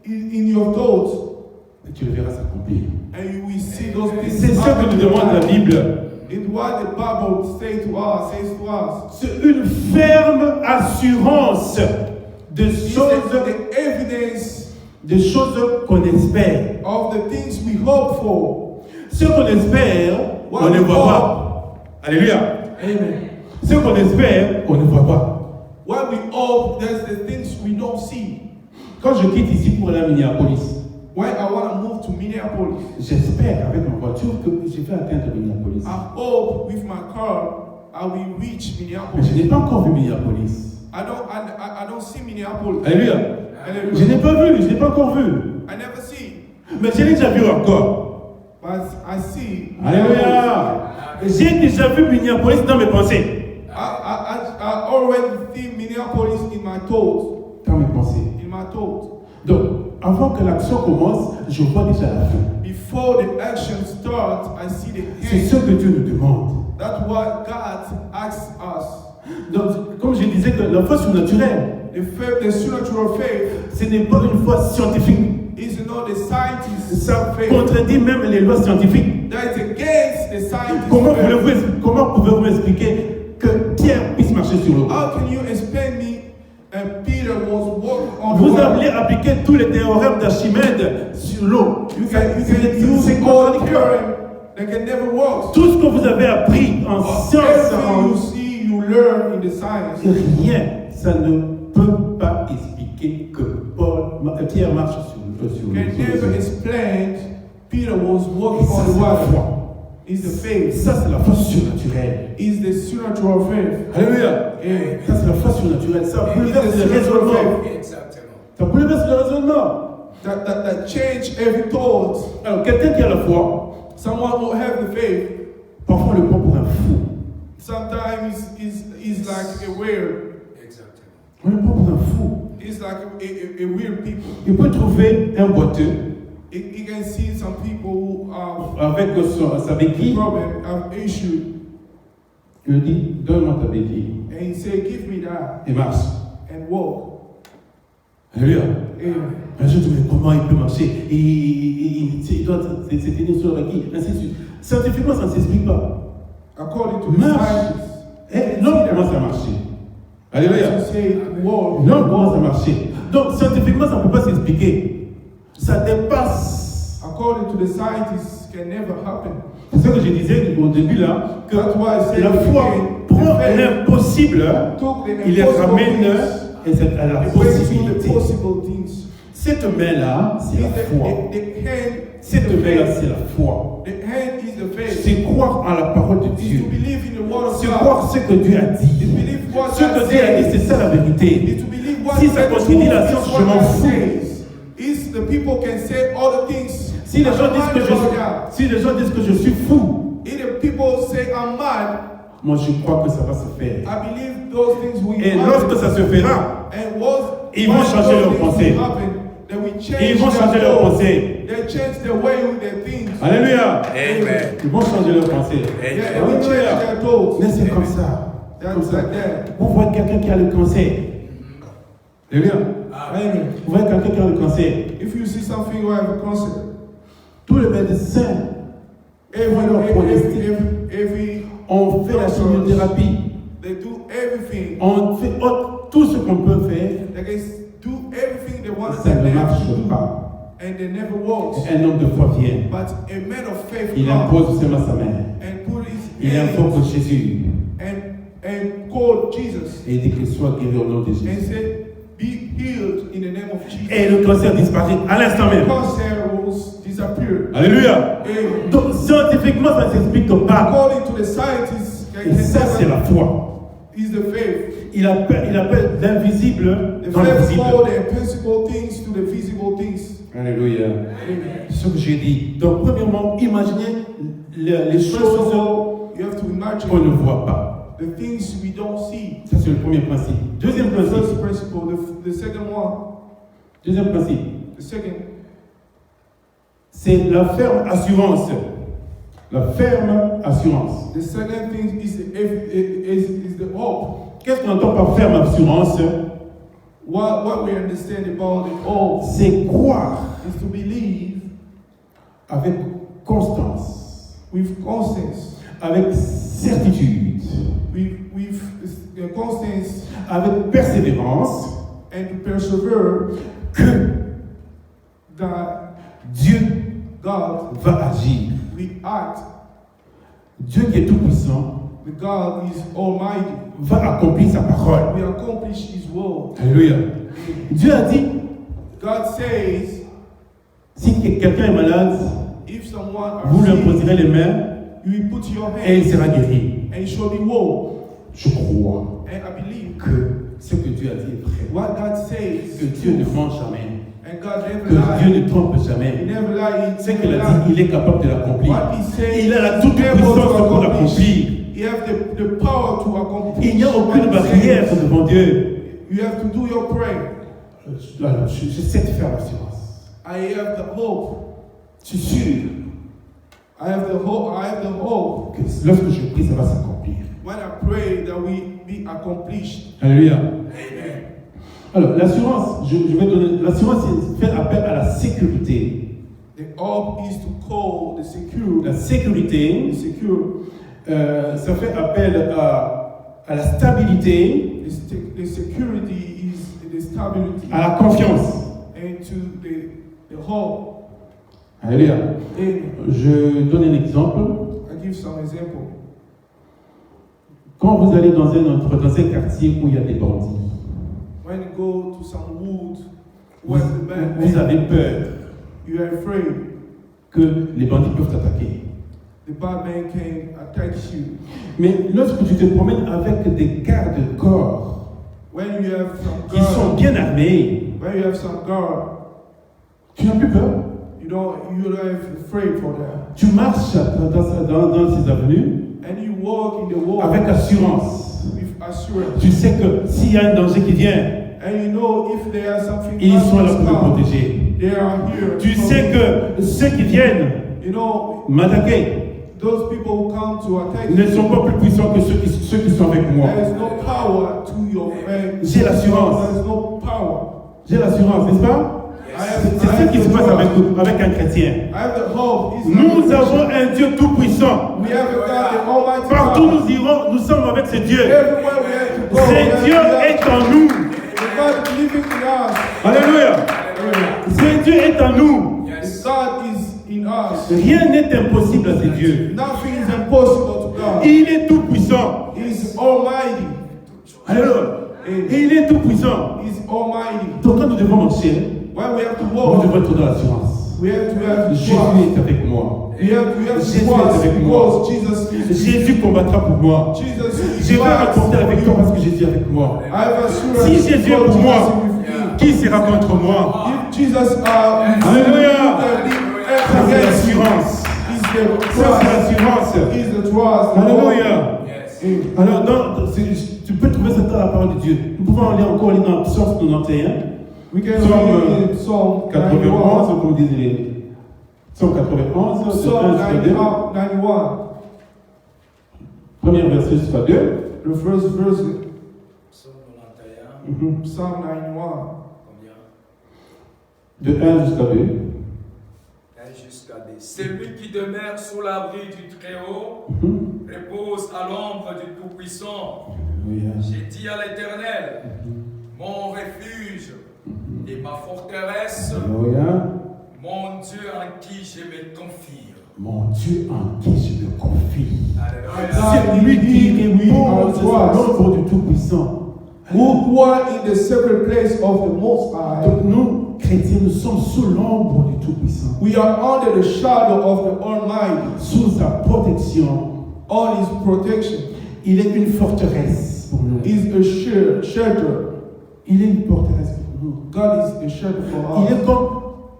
in your thoughts, Et tu le verras s'accomplir. and you will see those things. C'est ce que happen nous in your demande la life. Bible. It's what the Bible says to us. C'est une ferme assurance de It's choses, the evidence des choses qu'on espère. of the things we hope for. Ce qu'on espère, on ne voit pas. Alléluia. Amen. Ce qu'on espère, on ne voit pas. What we hope, that's the things we don't see. Quand je quitte ici pour aller à Minneapolis, When I want to move to Minneapolis, j'espère avec ma voiture que je vais atteindre Minneapolis. I hope with my car I will reach Mais Minneapolis. je n'ai pas encore vu Minneapolis. I don't see Minneapolis. Alléluia. Hallelujah. Je n'ai pas vu, je n'ai pas encore vu. I never see, Mais je l'ai déjà vu encore. but I see. Alléluia. J'ai déjà vu Minneapolis dans mes pensées. I already see Minneapolis in my thoughts. Dans mes pensées. In my thoughts. Donc, avant que l'action commence, je vois déjà la fin. Before the action starts, I see the C'est ce end. que Dieu nous demande. That's what God asks us. Donc, comme je disais, que la foi surnaturelle, The supernatural faith ce n'est pas une foi scientifique. is not the scientist's Ça faith. contredit même les lois scientifiques. That is against the scientist's Comment faith. pouvez-vous m'expliquer que Pierre puisse marcher sur l'eau? How can you explain me? And Peter was walking on the Vous water. allez appliquer tous les théorèmes d'Archimède sur l'eau. You can use C'est all contradictoire. theorem that can never work. Tout ce que vous avez appris en science, Everything you see, you learn in the science. rien, ça ne peut pas expliquer que Pierre marche sur Can never l'eau. explain Peter was walking Ça, on c'est the la water. foi. It's the faith. Ça, c'est la foi surnaturelle. It's the supernatural faith. Alléluia. Yeah. Ça, c'est la foi surnaturelle. Ça It's bouleverse the le supernatural raisonnement. faith Exactement. Ça bouleverse le raisonnement. that change every thought. Alors, quelqu'un qui a la foi, Someone who have the faith parfois on le prend pour un fou. sometimes is like a weird. Exactement. On le prend pour un fou. It's like a weird people. Il peut trouver un boiteux You can see some people who have avec sa béquille. problem, have issue, Il lui dit, donne-moi ta béquille. and he say, "Give me that," Et marche. and walk. Alléluia. Amen. Un jour, tu me dis, comment il peut marcher? Il doit se tenir sur la béquille, ainsi de suite. Scientifiquement, ça ne s'explique pas. According to the Marche. scientists, Et l'homme commence à marcher. Alléluia. as you say, walk. L'homme commence à marcher. Donc, scientifiquement, ça ne peut pas s'expliquer. Ça dépasse. According to the scientists, can never happen. C'est ce que je disais au début là, que That's why I said la foi again, prend the faith l'impossible, took the il les impossible ramène things et c'est à la It brings you the possibilité. possible things. Cette main-là, c'est la foi. The hand is Cette the main-là, faith. c'est la foi. The hand is the faith. C'est croire en la parole de Is to Dieu. believe in the word of C'est God. croire ce que Dieu a Is dit. believe what Ce que God Dieu a dit, says. c'est ça la vérité. Is to believe what Si ça the contredit la truth science, is je what m'en God fous. says. Is the people can say other things. Si les gens disent que je about suis, God. si les gens disent que je suis fou, If the people say I'm mad, moi je crois que ça va se faire. I believe those things will Et happen. lorsque ça se fera, And what ils vont changer leur pensée. Then we change ils vont changer their leur thoughts. pensée. They change their way with their things. Alléluia. Amen. Ils vont changer leur pensée. Yeah, they will change their thoughts. Mais c'est comme ça. Comme That's ça. like that. Vous voyez quelqu'un qui a le cancer. Alléluia. Amen. Vous voyez quelqu'un qui a le cancer. If you see something you have a concert, Tous les médecins every on fait la chimiothérapie. they do everything. On fait tout ce qu'on peut faire. They can do everything they want Ça that ne they have marche to do, pas. and they never works. Un homme de foi vient. But a man of faith Il comes impose seulement sa main. and put his Il hand invoque Jésus. and called Jesus Et il dit qu'il soit guéri au nom de and Jésus. said, "Be healed in the name of Jesus." Et le cancer disparaît à l'instant même. Cancer will disappear. Alléluia. And Donc scientifiquement, ça ne s'explique pas. according to the scientists, Et ça, c'est la foi. is the faith. Il appelle l'invisible The dans faith l'invisible. called the invisible things to the visible things. Alléluia. Amen. C'est ce que j'ai dit. Donc, premièrement, imaginez les First of choses all, you have to imagine qu'on ne voit pas. the things we don't see. Ça, c'est le premier principe. Deuxième The principe. first principle. The second one, Deuxième principe. the second, C'est la ferme assurance. La ferme assurance. the second thing is the hope. Qu'est-ce qu'on entend par ferme assurance? What we understand about the hope C'est croire is to believe avec constance, with constance, avec certitude, with constance avec persévérance and to persevere que that Dieu God va agir. will act. Dieu qui est tout puissant The God is Almighty. va accomplir sa parole. We accomplish His will. Alléluia. Dieu a dit, God says, si quelqu'un est malade, if someone vous lui are sick, imposerez les mains you will put your et il hand sera guéri. and it shall be well. Je crois And I believe que ce que Dieu a dit est vrai. what God says, Que Dieu ne ment jamais. and God never Que Dieu lies. ne trompe He jamais. never lies. Ce qu'il a dit, il est capable de l'accomplir. What He says, Il a la toute he's able to puissance pour accomplish. l'accomplir. You have the power to accomplish. Il n'y a aucune what He barrière says. devant Dieu. You have to do your prayer. Alors, je sais de faire l'assurance. I have the hope. Je suis sûr I have the hope. I have the hope. que lorsque je prie, ça va s'accomplir. When I pray that we be accomplished. Alléluia. Amen. Alors, l'assurance, je vais donner. L'assurance, c'est faire appel à la sécurité. The hope is to call the secure. La sécurité, The secure. ça fait appel à la stabilité, The security is the stability à la confiance. and to the hope. Alléluia. Amen. Je donne un exemple. I give some example. Quand vous allez dans un quartier où il y a des bandits, When you go to some wood, where the bad vous man, avez peur you are afraid que les bandits peuvent t'attaquer. the bad man can attack you. Mais lorsque tu te promènes avec des gardes-corps When you have some qui sont guard, bien armés, when you have some guard, tu n'as plus peur. you don't have afraid for that. Tu marches dans ces avenues And you walk in the wall avec assurance. with assurance. Tu sais que s'il y a un danger qui vient, And you know if there is something ils bad sont là to pour te come, protéger. they are here. Tu sais que ceux qui viennent You know, m'attaquer those people who come to attack ne you, sont pas plus puissants que ceux qui sont avec moi. there is no power to your man. J'ai l'assurance. There is no power. J'ai l'assurance, n'est-ce pas? C'est ce qui se passe avec un chrétien. I have the hope. It's Nous not avons un Dieu tout-puissant. We have a God, the Almighty Partout God. nous irons, nous sommes avec ce Dieu. Everywhere we have to go, Ce Dieu est en nous. The God is living in us. Alléluia. Ce Dieu est en nous. The God is in us. Rien n'est impossible à ce Dieu. Nothing is impossible to God. Il est tout-puissant. He is Almighty. Alléluia. Il est tout-puissant. Tout-Puissant. He's Almighty. Donc quand nous devons marcher, Why we have to nous walk? devons être dans l'assurance. We have to Jésus trust. est avec moi. We have to Jésus est trust avec moi. because Jesus is. Jésus combattra pour moi. Jesus Je is vais raconter avec toi parce que Jésus est avec moi. I have assurance. Si Jésus est because pour Jesus moi, is with me. qui sera contre moi? If Jesus Alléluia. Ça c'est against you, l'assurance. is the Ça c'est trust. l'assurance. Is the trust. Alléluia. Yes. Alors, tu peux trouver ça dans la parole de Dieu. Nous pouvons aller encore dans Psaume 91, We can Psalm, read in Psalm 91, 91. comme disent les. Psaume 91, de 1 Psalm jusqu'à 2. 91. Premier verset jusqu'à 2. The first verse, Psaume 91. Psalm 91. Combien? De 1 jusqu'à 2. 1 jusqu'à 2. Celui qui demeure sous l'abri du Très-Haut repose à l'ombre du Tout-Puissant. Alléluia. J'ai dit à l'Éternel, mon refuge et ma forteresse, Alléluia. mon Dieu en qui je me confie. Mon Dieu en qui je me confie. Alléluia. C'est lui qui repose à l'ombre du Tout-Puissant. Who dwell in the secret place of the Most High. Donc nous, chrétiens, nous sommes sous l'ombre du Tout-Puissant. We are under the shadow of the Almighty, Sous sa protection. on His protection. Il est une forteresse pour nous. Is a shelter. Il est une forteresse pour nous. God is a shelter for Il us. est comme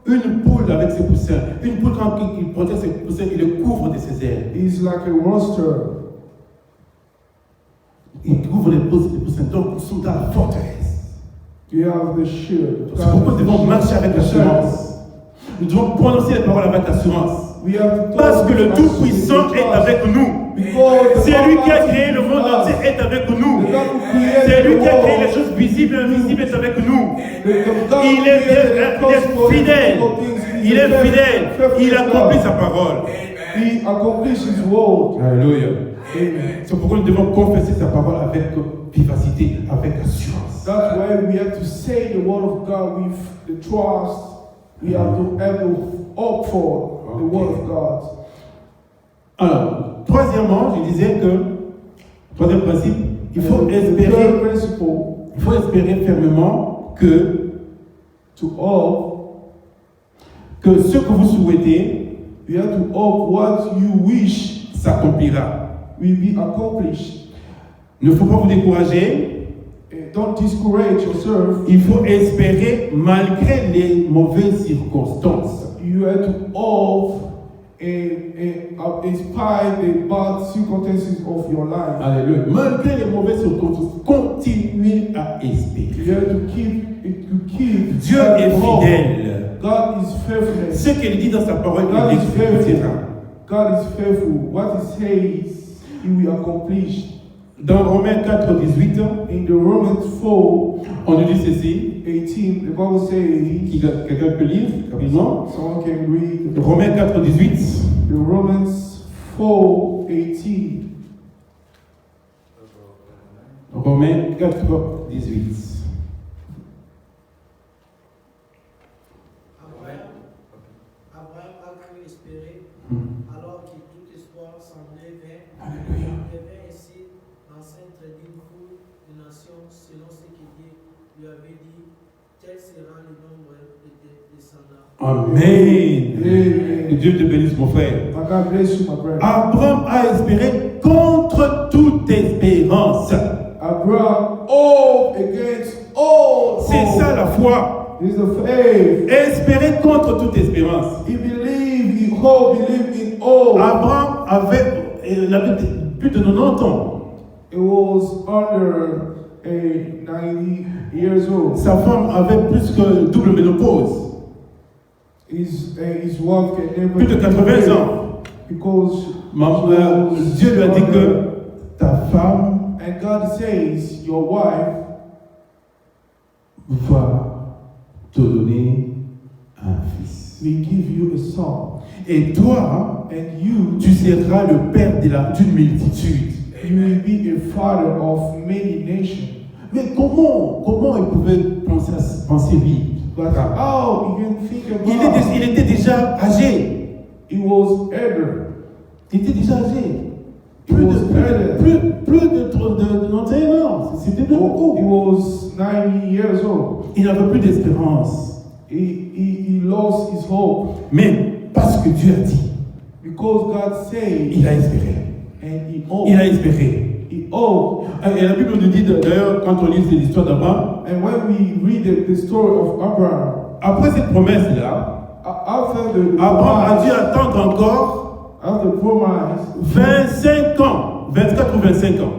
une poule avec ses poussins. Une poule, quand il protège ses poussins, il le couvre de ses ailes. He's like a rooster. Il couvre les poussins. Donc, nous sommes dans la forteresse. You have the shield. C'est pourquoi nous devons marcher avec assurance. Nous devons prononcer les paroles avec assurance. We have to Parce que le Tout-Puissant est avec nous. Because C'est lui qui a créé le monde entier est avec nous. C'est lui qui a créé les choses visibles et invisibles est avec nous. Il est fidèle. Il est fidèle. Il accomplit sa parole. He accomplished His word. Alléluia. Amen. C'est pourquoi nous devons confesser sa parole avec vivacité, avec assurance. That's why we have to say the word of God with the trust. We have to hope for the word of God. Alors, troisièmement, je disais que, troisième principe, il faut The espérer fermement que ce que vous souhaitez, you have to hope what you wish s'accomplira. will be accomplished. Il ne faut pas vous décourager. Don't discourage yourself. Il faut espérer malgré les mauvaises circonstances. You have to hope inspire the bad circumstances of your life. Alléluia. Malgré les mauvaises circonstances, continuez à espérer. You have to keep Dieu est fidèle. God is faithful. Ce qu'il dit dans sa parole, God il is faithful. exécutera. God is faithful. What He says, He will accomplish. Dans Romains 4, 18, In the Romans 4, on nous dit ceci. 18, the Bible says, Quelqu'un peut lire rapidement. someone can read Romains 4, 18. the Romans 4, 18. Romains 4, 18. Abraham a cru espérer, alors que tout espoir semblait vain. Alléluia. Il devint ainsi l'ancêtre d'une foule de nations, selon ce que Dieu lui avait dit. Tel sera le nombre des descendants. Amen. Amen. Que Dieu te bénisse, mon frère. My God bless you, my brother. Abraham a espéré contre toute espérance. Abraham hope against all C'est hope. ça la foi. Is the faith. Espérer contre toute espérance. He believed, he hope, believed in all. Abraham avait plus de 90 ans. It was under 90 years old. Sa femme avait plus que double ménopause. His wife can never Plus de 80 ans. because Dieu lui a dit que ta femme and God says your wife va te donner un fils. will give you a son, Et toi, and you tu seras le père d'une multitude. you will be a father of many nations. Mais comment il pouvait penser lui? But how you can think about Il était déjà âgé. he was elder. Il était déjà âgé. He was elder. Plus de 91 ans. C'était de He beaucoup. was 90 years old. Il n'avait plus d'espérance. He lost his hope Mais parce que Dieu a dit, because God said, il a espéré. and he Il a hoped. espéré. He hoped. Et la Bible nous dit d'ailleurs, quand on lit l'histoire d'Abraham, And when we read the story of Abraham, après cette promesse-là, after the Abraham a dû promise, attendre encore after the promise, 25 ans, 24 ou 25 ans.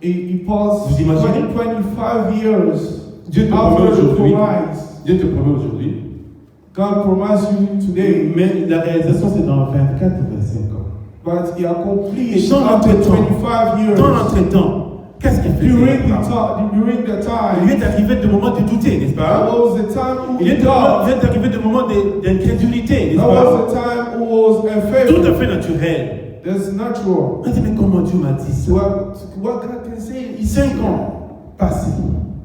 he passed Vous imaginez? 25 years Dieu te promet after the aujourd'hui. promise. Dieu te promet aujourd'hui. God promised you today, Mais la réalisation, c'est dans 24 ou 25 ans. but he accomplished Et dans after l'entretemps, 25 years. dans l'entretemps, qu'est-ce qu'il fait? During Il the lui time, est arrivé des moments de douter, n'est-ce that pas? was the time Il who est God. arrivé des moments d'incrédulité, n'est-ce That pas? was the time who was Tout à unfaithful. fait naturel. That's natural. On dit, mais comment Dieu m'a dit ça? What God can say is 5 ans passés.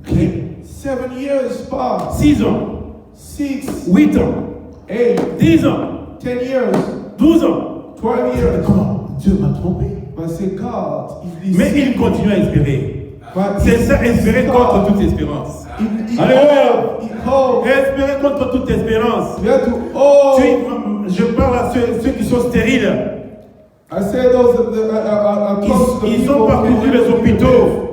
Rien. 7 years past, 6 ans. 6, 8 ans. 8, 10 ans. 10 years, 12 ans. 12 Mais years. comment Dieu m'a trompé. But say God, if Mais il continue à espérer. C'est ça, espérer contre toute espérance. Alléluia. Espérer contre toute espérance. We have to all. Je parle à ceux qui sont stériles. I said those Ils ont parcouru les hôpitaux.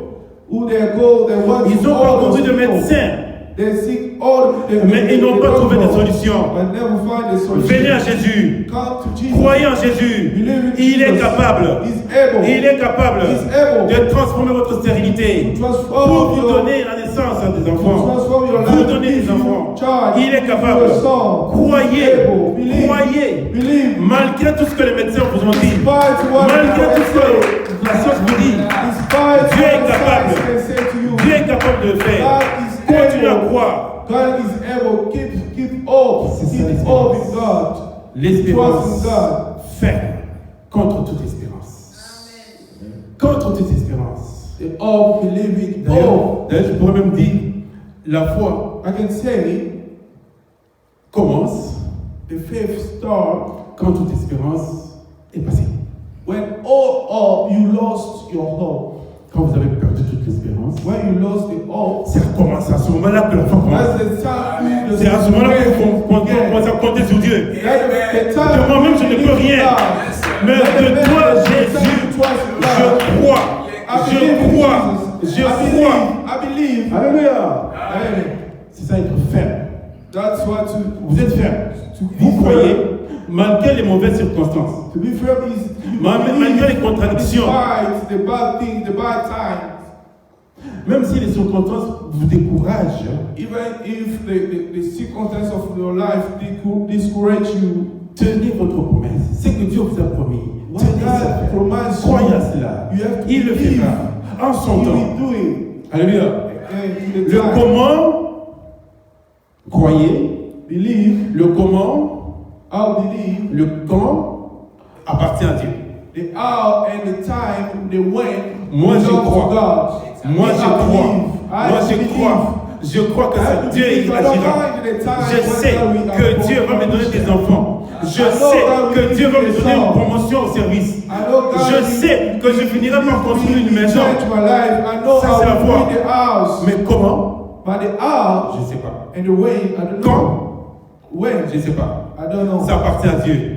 who they go, they want Ils ont parcouru de médecins. They seek all Mais ils n'ont pas trouvé de solution. but never find a solution. Venez à Jésus. Come to Jesus. Croyez en Jésus. Il est capable. He's able. Il est capable He's able de transformer votre stérilité to pour transform vous your, donner la naissance des to enfants. transform your Vous life, donner give des you enfants. child, Il est give capable. you a son. Croyez. Able. Believe. Croyez. Believe. Malgré tout ce que les médecins vous ont dit. Despite what Malgré tout ce say, que la science vous dit. despite Dieu est what capable. science can say to you, Dieu est capable de le faire. God is Continuez à able. croire. God is able. Keep hope. C'est ça, Keep l'espérance. hope in God. L'espérance Trust in God. ferme contre toute espérance. Contre toute espérance. The hope, believing hope. D'ailleurs, je pourrais même dire, la foi I can say commence the faith start quand toute espérance est passée. when all hope, you lost your hope. Quand vous avez perdu toute espérance, When you lost the hope, c'est à ce moment-là que la foi commence. that's the time the C'est à ce moment-là qu'on began. commence à compter sur Dieu. That's the time De moi-même, je ne peux rien. Mais de toi, Jésus, je crois. Je crois. Je crois. I believe. Alléluia. Amen. C'est ça, être ferme. That's what Vous êtes ferme. Vous croyez, malgré les mauvaises circonstances, to be firm is you malgré les contradictions, despite the bad things, the bad times. même si les circonstances vous découragent, Even if the circumstances of your life discourage you, tenez votre promesse. C'est que Dieu vous a promis. what Tenez God ça. promised Croyez à you, cela. you have to Il le believe. fera en son He temps. will do it. Alléluia. And in the Le time, comment, croyez. believe, Le comment, I'll believe, le quand appartient à Dieu. the how and the time, the when, Moi, je belongs to crois. God. Moi, I je crois. believe. I Moi, je believe. crois. Je crois que I c'est Dieu believe. il I don't agira. mind the time Je when sais God will que Dieu va me donner des enfants. Je sais que Dieu va me donner une promotion au service. I know God Je will sais que je finirai par construire une maison. change my life. I know Ça, c'est la I will foi. build the house. Mais comment? But the how Je ne sais pas. and the way, I don't know. Quand? When? Je ne sais pas. I don't know. Ça appartient à Dieu.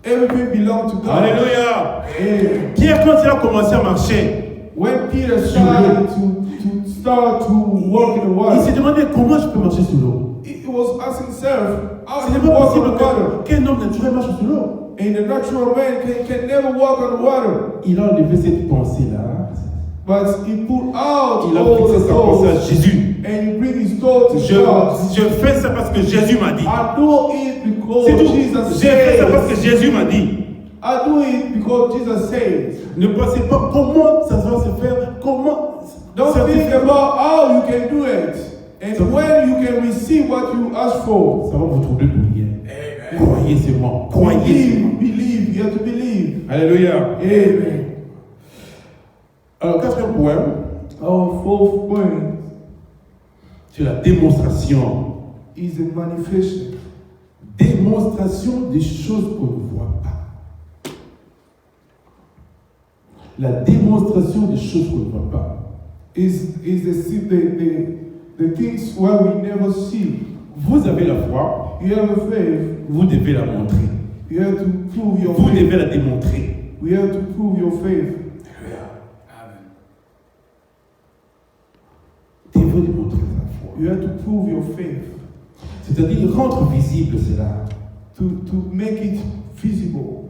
Everything belongs to God. Alléluia. Amen. Pierre, quand il a commencé à marcher, When Peter started to start to walk in the il water, s'est demandé comment je peux marcher sur l'eau. he was asking himself, how Ce do n'est you pas walk on possible the water? qu'un homme naturel marche sur l'eau. And the natural man can never walk on the water. Il a enlevé cette pensée-là. But he put out Il a all fixé the sa pensée à thoughts Jésus. and he bring his thoughts to God. Je fais ça parce que Jésus m'a dit. I do it because C'est tout. Jesus J'ai fait ça parce que says. Jésus m'a dit. I do it because Jesus says. Ne pensez pas comment ça va se faire, comment Don't ça se think fait. about how you can do it and when you can receive what you ask for. Ça va vous troubler pour rien. Croyez seulement. Croyez seulement. Believe. You have to believe. Alléluia. Amen. Alors, quatrième point, Our fourth point c'est la démonstration. is a manifestation. Démonstration des choses qu'on ne voit pas. La démonstration des choses qu'on ne voit pas. Is the things where we never see. Vous avez la foi, You have a faith. vous devez la montrer. You have to prove your Vous faith. devez la démontrer. We have to prove your faith. Amen. Devez démontrer sa foi. You have to prove your faith C'est-à-dire rendre visible cela. to make it visible.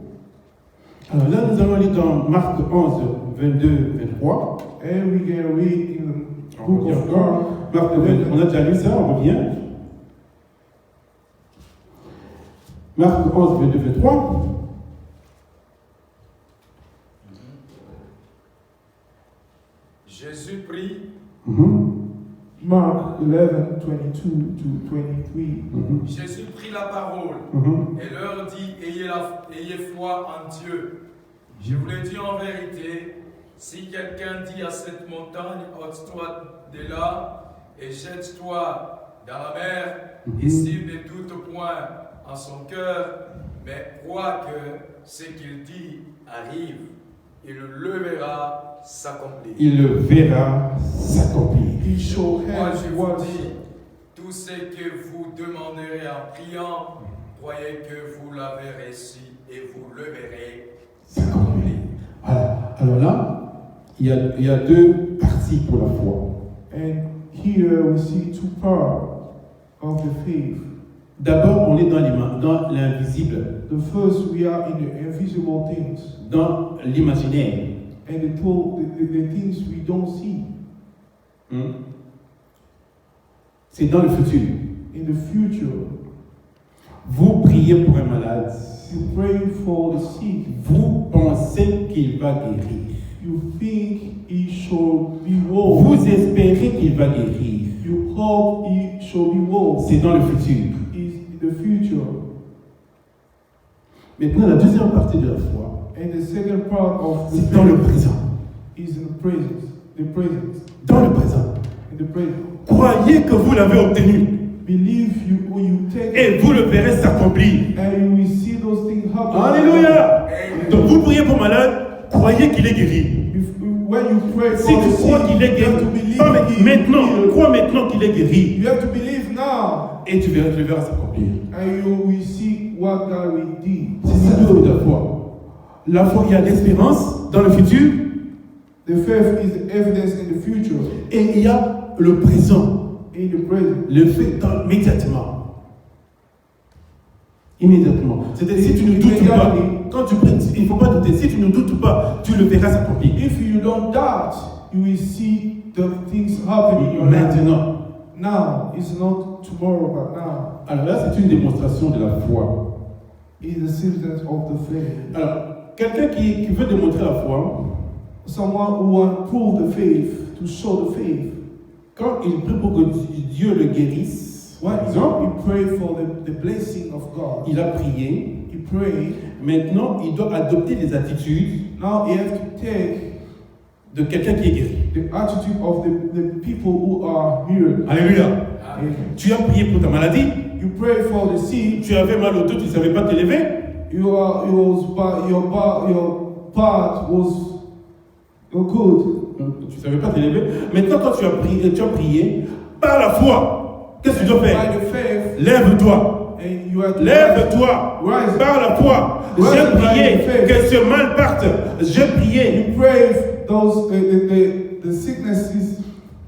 Alors là, nous allons aller dans Marc 11, 22, 23. And we can read in the On book revient of encore. God. Marc 22, on a déjà lu ça, on revient. Marc 11, 22, 23. Jésus prie Mark 11, 22 to 23. Jésus prit la parole et leur dit, ayez foi en Dieu. Je vous le dis en vérité, si quelqu'un dit à cette montagne, ôte-toi de là et jette-toi dans la mer, et s'il ne doute point en son cœur, mais croit que ce qu'il dit arrive, il le verra s'accomplir. Il le verra s'accomplir. He shall Moi, have je vous what dis, tout ce que vous demanderez en priant, croyez que vous l'avez reçu et vous le verrez s'accomplir. Voilà. Alors là, il y a deux parties pour la foi. And here we see two parts of the faith. D'abord, on est dans l'invisible, The first, we are in the invisible things, dans l'imaginaire. and the things we don't see. C'est dans le futur. In the future, Vous priez pour un malade. you pray for the sick. Vous pensez qu'il va guérir. You think he shall be well. Vous espérez qu'il va guérir. You hope he shall be well. C'est dans le futur. Is in the future. Maintenant, la deuxième partie de la foi, And the second part of the c'est dans le faith présent. is in the present. The present. Dans le présent. In the present. Croyez que vous l'avez obtenu Believe you when you take et vous le verrez s'accomplir. and you will see those things happen. Alléluia. Donc vous priez pour malade, croyez qu'il est guéri. When you pray Si for the tu crois sick, qu'il est you have guéri, to believe non, mais he is maintenant, healed. crois maintenant qu'il est guéri. You have to believe now, Et tu le verras s'accomplir. and you will see what God will do. C'est ça la foi. La foi, il y a l'espérance dans le futur The faith is the evidence in the future, et il y a le présent. in the present. Le fait immédiatement. Immédiatement. C'est-à-dire, si tu ne doutes pas, quand tu pries, il ne faut pas douter. Si tu ne doutes pas, tu le verras s'accomplir. If you don't doubt, you will see the things happen in your life. Maintenant. Now, it's not tomorrow, but now. Alors là, c'est une démonstration de la foi. It's the substance of the faith. Alors, quelqu'un qui veut démontrer la foi, Someone who wants to prove the faith, to show the faith. quand il prie pour que Dieu le guérisse, par When exemple, you pray for the blessing of God, il a prié. you pray. Maintenant, il doit adopter les attitudes Now you have to take de quelqu'un qui est guéri. the attitude of the people who are healed. Alléluia. Amen. Tu as prié pour ta maladie. You pray for the sick. Tu avais mal au dos, tu ne savais pas te lever. Your part was good. Tu ne savais pas te lever. Maintenant, quand tu as prié, par la foi, qu'est-ce que tu dois By faire? the faith, Lève-toi. and you have to Lève-toi. Rise. Par la foi. Rise J'ai by prié faith. que ce mal parte. J'ai prié. You pray those the sicknesses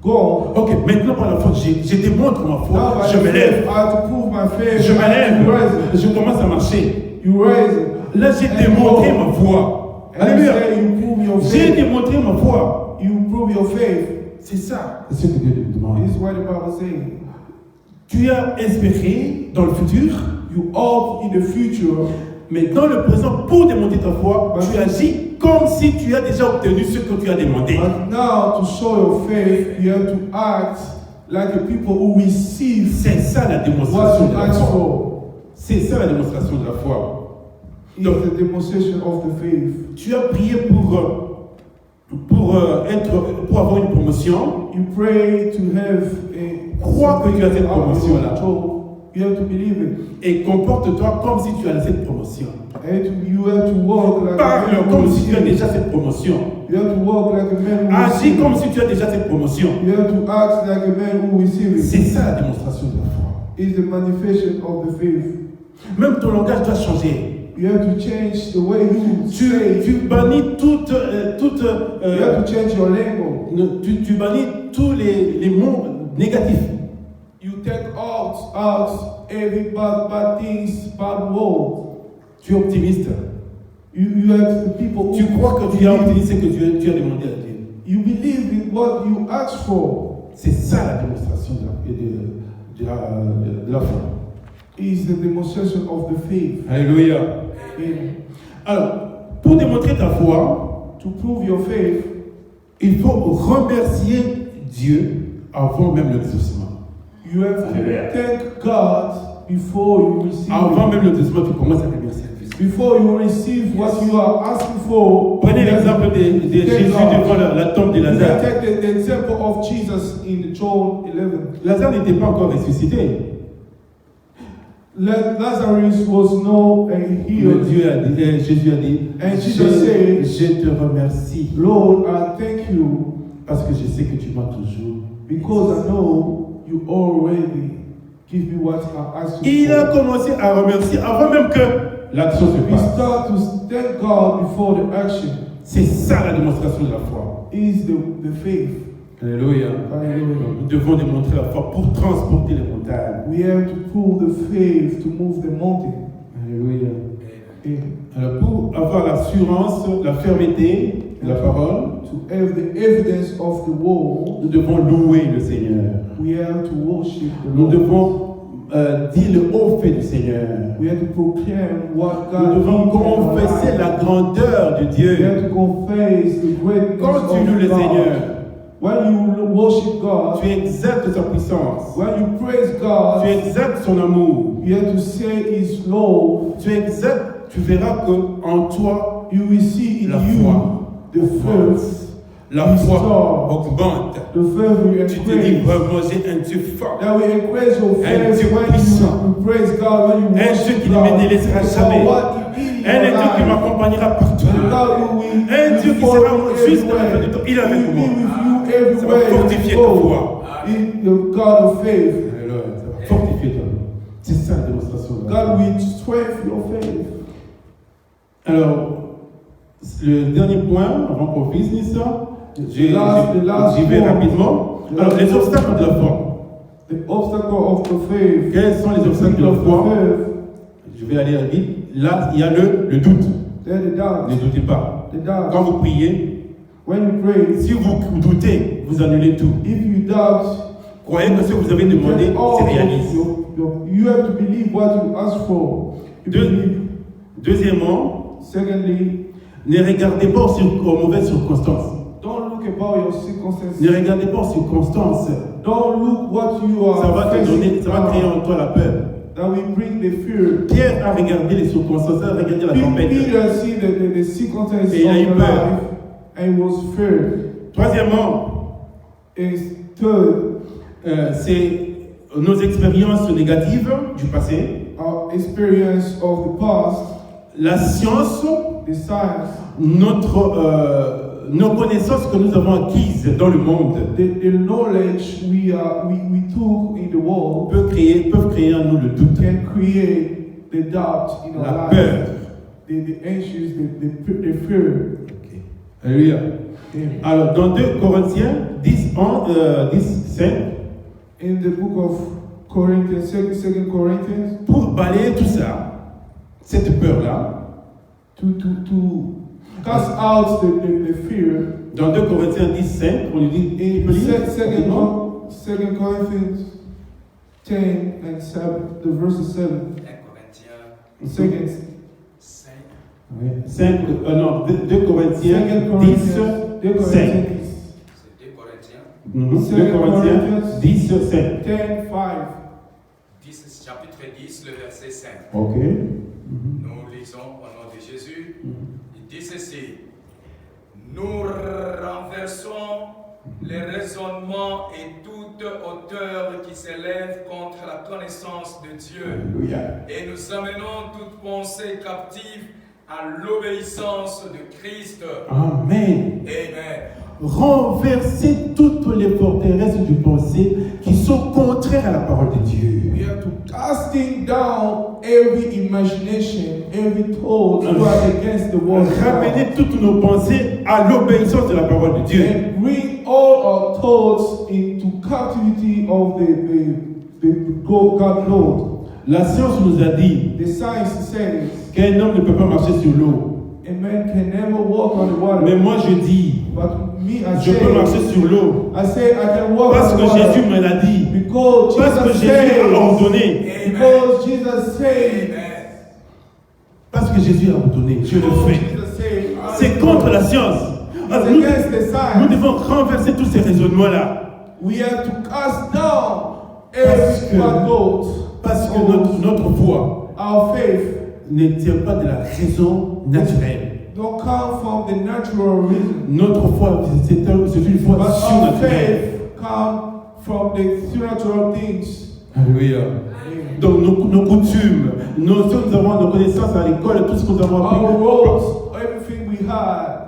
go. Ok, maintenant par la foi, je démontre ma Now foi. by Je the me faith, lève. I have to prove my faith. Je me You lève. rise. Je commence à marcher. You raise. Là, j'ai démontré ma foi. And you Alléluia. say you prove your J'ai faith. démontré ma foi. You prove your faith. C'est ça. C'est ce que Dieu te demande. This is what the Bible says. Tu as espéré dans le futur, You hope in the future, mais dans le présent, pour démontrer ta foi, tu agis comme si tu as déjà obtenu ce que tu as demandé. but now to show your faith, you have to act like the people who receive C'est ça la what démonstration you de la ask foi. for. C'est ça la démonstration de la foi. It's the demonstration of the faith. Tu as prié pour avoir une promotion. You pray to have a Crois que tu as cette promotion-là. You have to believe it. Et comporte-toi comme si tu as cette promotion. And you have to walk like Parle you comme si tu as receive. déjà cette promotion. You have to walk like a man who Agis receives. comme si tu as déjà cette promotion. You have to act like a man who receives. C'est ça la démonstration de la foi. Is the manifestation of the faith. Même ton langage doit changer. You have to change the way you say. Tu bannis You have to change your language. tu bannis tous les mots négatifs. You take out every bad things, bad words. Tu es optimiste. You have the people Tu who crois que tu as obtenu ce que tu as demandé à Dieu. you believe in what you ask for. C'est ça la démonstration de la foi. Is the demonstration of the faith. Alléluia. Amen. Alors, pour démontrer ta foi, To prove your faith, il faut remercier Dieu avant même l'exaucement. you have to thank God before you receive. Avant même l'exaucement, tu commences à remercier Dieu. Before you receive what you are asking for. Prenez l'exemple de Jésus devant la tombe de You can Lazare. take the example of Jesus in John 11. Lazare n'était pas encore ressuscité. Lazarus was not Mais healed. Jésus a dit, And Jesus said, je te remercie Lord, I thank you parce que je sais que tu m'as toujours. because I know you already give me what I asked you Il a for. commencé à remercier avant même que l'action se We passe. start to thank God before the action. C'est ça la démonstration de la foi. Is the faith. Alléluia. Hallelujah. Nous devons démontrer la foi pour transporter les montagnes. We have to prove the faith to move the mountain. Alléluia. Amen. Alors pour avoir l'assurance, la fermeté de la parole, To have the evidence of the word, nous devons louer le Seigneur. we have to worship the Nous Lord. devons dire le haut fait du Seigneur. We have to proclaim what Nous God devons did in our confesser life. la grandeur de We Dieu. have to confess the greatness Quand tu loues of le God. Seigneur, When you worship God, tu exaltes sa puissance. when you praise God, Tu exaltes son amour. you have to say His love. Tu exaltes, tu verras que en toi, You will see in La you foi. the faith. la foi Restore. augmente. The faith will Tu te dis increase. vraiment, j'ai un Dieu fort. That will increase your Un faith Dieu when puissant. you praise God, when you Un Dieu worship qui ne God. me délaissera For jamais. what He did in Un your Dieu qui life. m'accompagnera partout. And God will Un Dieu qui follow sera you jusqu'à la fin everywhere. du temps. Il est He avec will moi. be with you Ça va everywhere fortifier you ta go. foi. In the God of faith. Alors, ça va fortifier ta foi. C'est ça la démonstration. de la foi. God will strengthen your faith. Alors, le dernier point, avant qu'on finisse ça, j'y The last vais point. rapidement. The Alors, last les point. obstacles de la foi. The obstacle of the faith. Quels sont les obstacles de la Of the foi? faith. Je vais aller vite. Là, il y a le doute. Then the doubt. Ne doutez pas. The doubt. Quand vous priez, When you pray, si vous doutez, vous annulez tout. if you doubt, Croyez que ce que vous avez demandé then all se of réalise. you have to believe what you ask for. You Deux- believe. Deuxièmement, Secondly, ne regardez pas aux mauvaises circonstances. don't look about your circumstances. Ne regardez pas aux circonstances. Don't look what you are Ça va te facing donner, ça va créer now. en toi la peur. That will bring the fear. Pierre a regardé les circonstances, a regardé la tempête. Peter see the circumstances Et il a eu of the peur. life and was feared. Troisièmement, And third, c'est nos expériences négatives du passé, our experience of the past, la science, the science, nos connaissances que nous avons acquises dans le monde the knowledge we took in the world peuvent créer en nous le doute, can create the doubt in our la life, peur. the anxious, the fear. Alléluia. Amen. Alors, dans 2 Corinthiens 10, 5, In the book of Corinthians, 2 Corinthians, pour balayer tout ça, cette peur-là, to cast out the fear, dans 2 Corinthiens 10, 5, on lui dit, tu peux lire rapidement? 2 Corinthians 10 and 7, the verse 7. 1 Corinthiens 2 5. Oui. 2 Corinthiens 10, 5. 2 Corinthians C'est 2 Corinthiens 2 Corinthiens 10, 5. 10, 5. 10, chapitre 10, le verset 5. Ok. Nous lisons au nom de Jésus. Il dit ceci. Nous renversons les raisonnements et toute hauteur qui s'élève contre la connaissance de Dieu. Alléluia. Et nous amenons toute pensée captive à l'obéissance de Christ. Amen. Amen. Renverser toutes les forteresses du pensée qui sont contraires à la parole de Dieu. We have to casting down every imagination, every thought that are against the word of God. Ramener toutes nos pensées à l'obéissance de la parole de Dieu. And bring all our thoughts into captivity of the God Lord. La science nous a dit The science says qu'un homme ne peut pas marcher sur l'eau. a man can never walk on the water. Mais moi je dis, But me, I je peux marcher say, sur l'eau I can walk parce on the que water. Jésus me l'a dit. Because Parce que Jesus Jésus a said, ordonné. because Jesus said, Amen. Parce que Jésus a ordonné. Je le fais. Jesus said, C'est contre la science. It's Alors, nous, against the nous science. devons renverser tous ces raisonnements-là. We have to cast down Parce every que- bad thought. Parce que notre foi Our faith ne tient pas de la raison naturelle. don't come from the natural reason, Notre foi, c'est une foi but our surnaturelle. faith come from the supernatural things. Alléluia. Donc nos coutumes, si nous avons nos connaissances à l'école, tout ce que nous avons appris, Our roads, everything we had,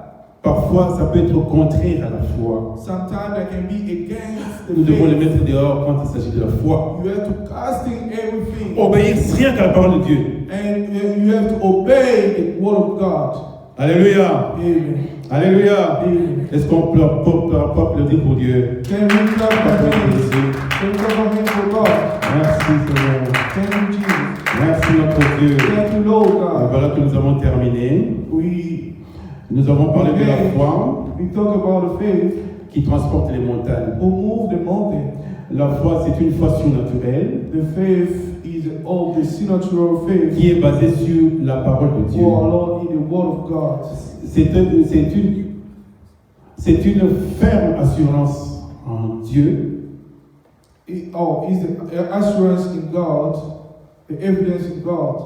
parfois ça peut être contraire à la foi. sometimes that can be against Nous the devons les faith. mettre dehors quand il s'agit de la foi. You have to casting everything, Obéir rien qu'à la parole de Dieu. and you have to obey the word of God. Alléluia. Amen. Alléluia. Amen. Est-ce qu'on peut applaudir pour Dieu? Can we clap our hands? Can we clap our hands for God? Merci Seigneur. Thank you, Jesus. Merci notre Dieu. Thank you, Lord Et God. voilà que nous avons terminé. Nous avons parlé de la foi We talk about the faith qui transporte les montagnes. who move the mountain. La foi, c'est une foi surnaturelle The faith is of the supernatural faith qui est basée sur la parole de Dieu. who are Lord in the word of God. C'est une ferme assurance en Dieu Is the assurance in God, the evidence in God.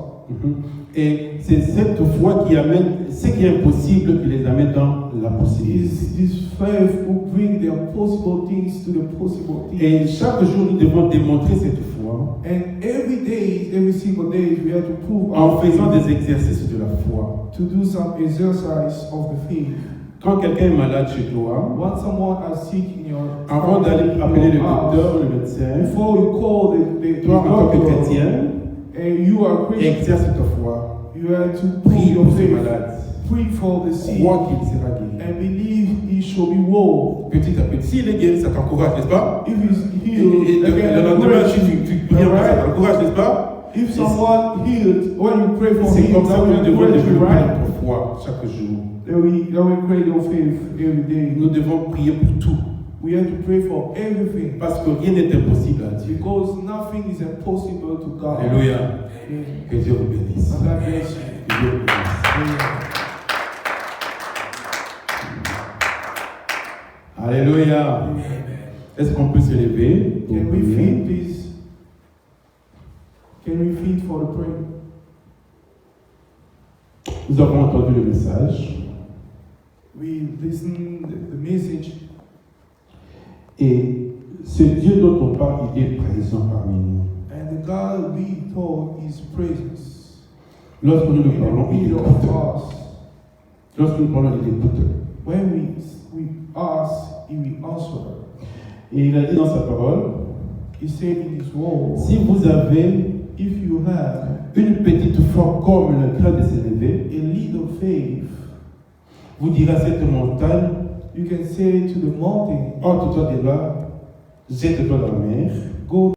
et c'est cette foi qui amène ce qui est impossible qui les amène dans la possibilité. Is this faith who bring the impossible things to the possible things. Et chaque jour, nous devons démontrer cette foi And every single day, we have to prove en our faisant faith, des exercices de la foi. to do some exercise of the faith. Quand quelqu'un est malade chez toi, Once someone is sick in your avant d'aller in appeler le your house, docteur, le médecin, before you call the toi en tant que doctor, chrétien, and you are Christian, exerce ta foi. you have to prove Prie your pour ce faith, malade. pray for the sick, Crois qu'il sera guéri. and believe he shall be well. Petit à petit, s'il est guéri, ça t'encourage, n'est-ce pas? If he's Et healed, le lendemain, tu pries encore, ça t'encourage, n'est-ce pas? if someone healed, when you pray for C'est him, comme ça that que will nous devons encourage you, développer right? notre foi chaque jour. That will create your faith every day. Nous devons prier pour tout. We have to pray for everything Parce que rien n'est impossible à Dieu. because nothing is impossible to God. Alléluia. Amen. Que Dieu vous bénisse. And God bless you. Que Dieu vous bénisse. Amen. Alléluia. Est-ce qu'on peut se lever pour Can we prier? feed this? Can we feed for the prayer? Nous avons entendu le message We listen the message, et ce Dieu dont on parle, il est présent parmi nous. and the God we told is presence. Lorsque nous In nous the parlons, il middle écoute. of us. Lorsque nous parlons, il écoute. When we ask, He will answer. Et il a dit dans sa parole, He said in His word, si vous avez if you have une petite foi comme le grain de s'élever, a little faith, vous direz à cette montagne, you can say to the mountain, ôte-toi de là, jette-toi dans la mer, go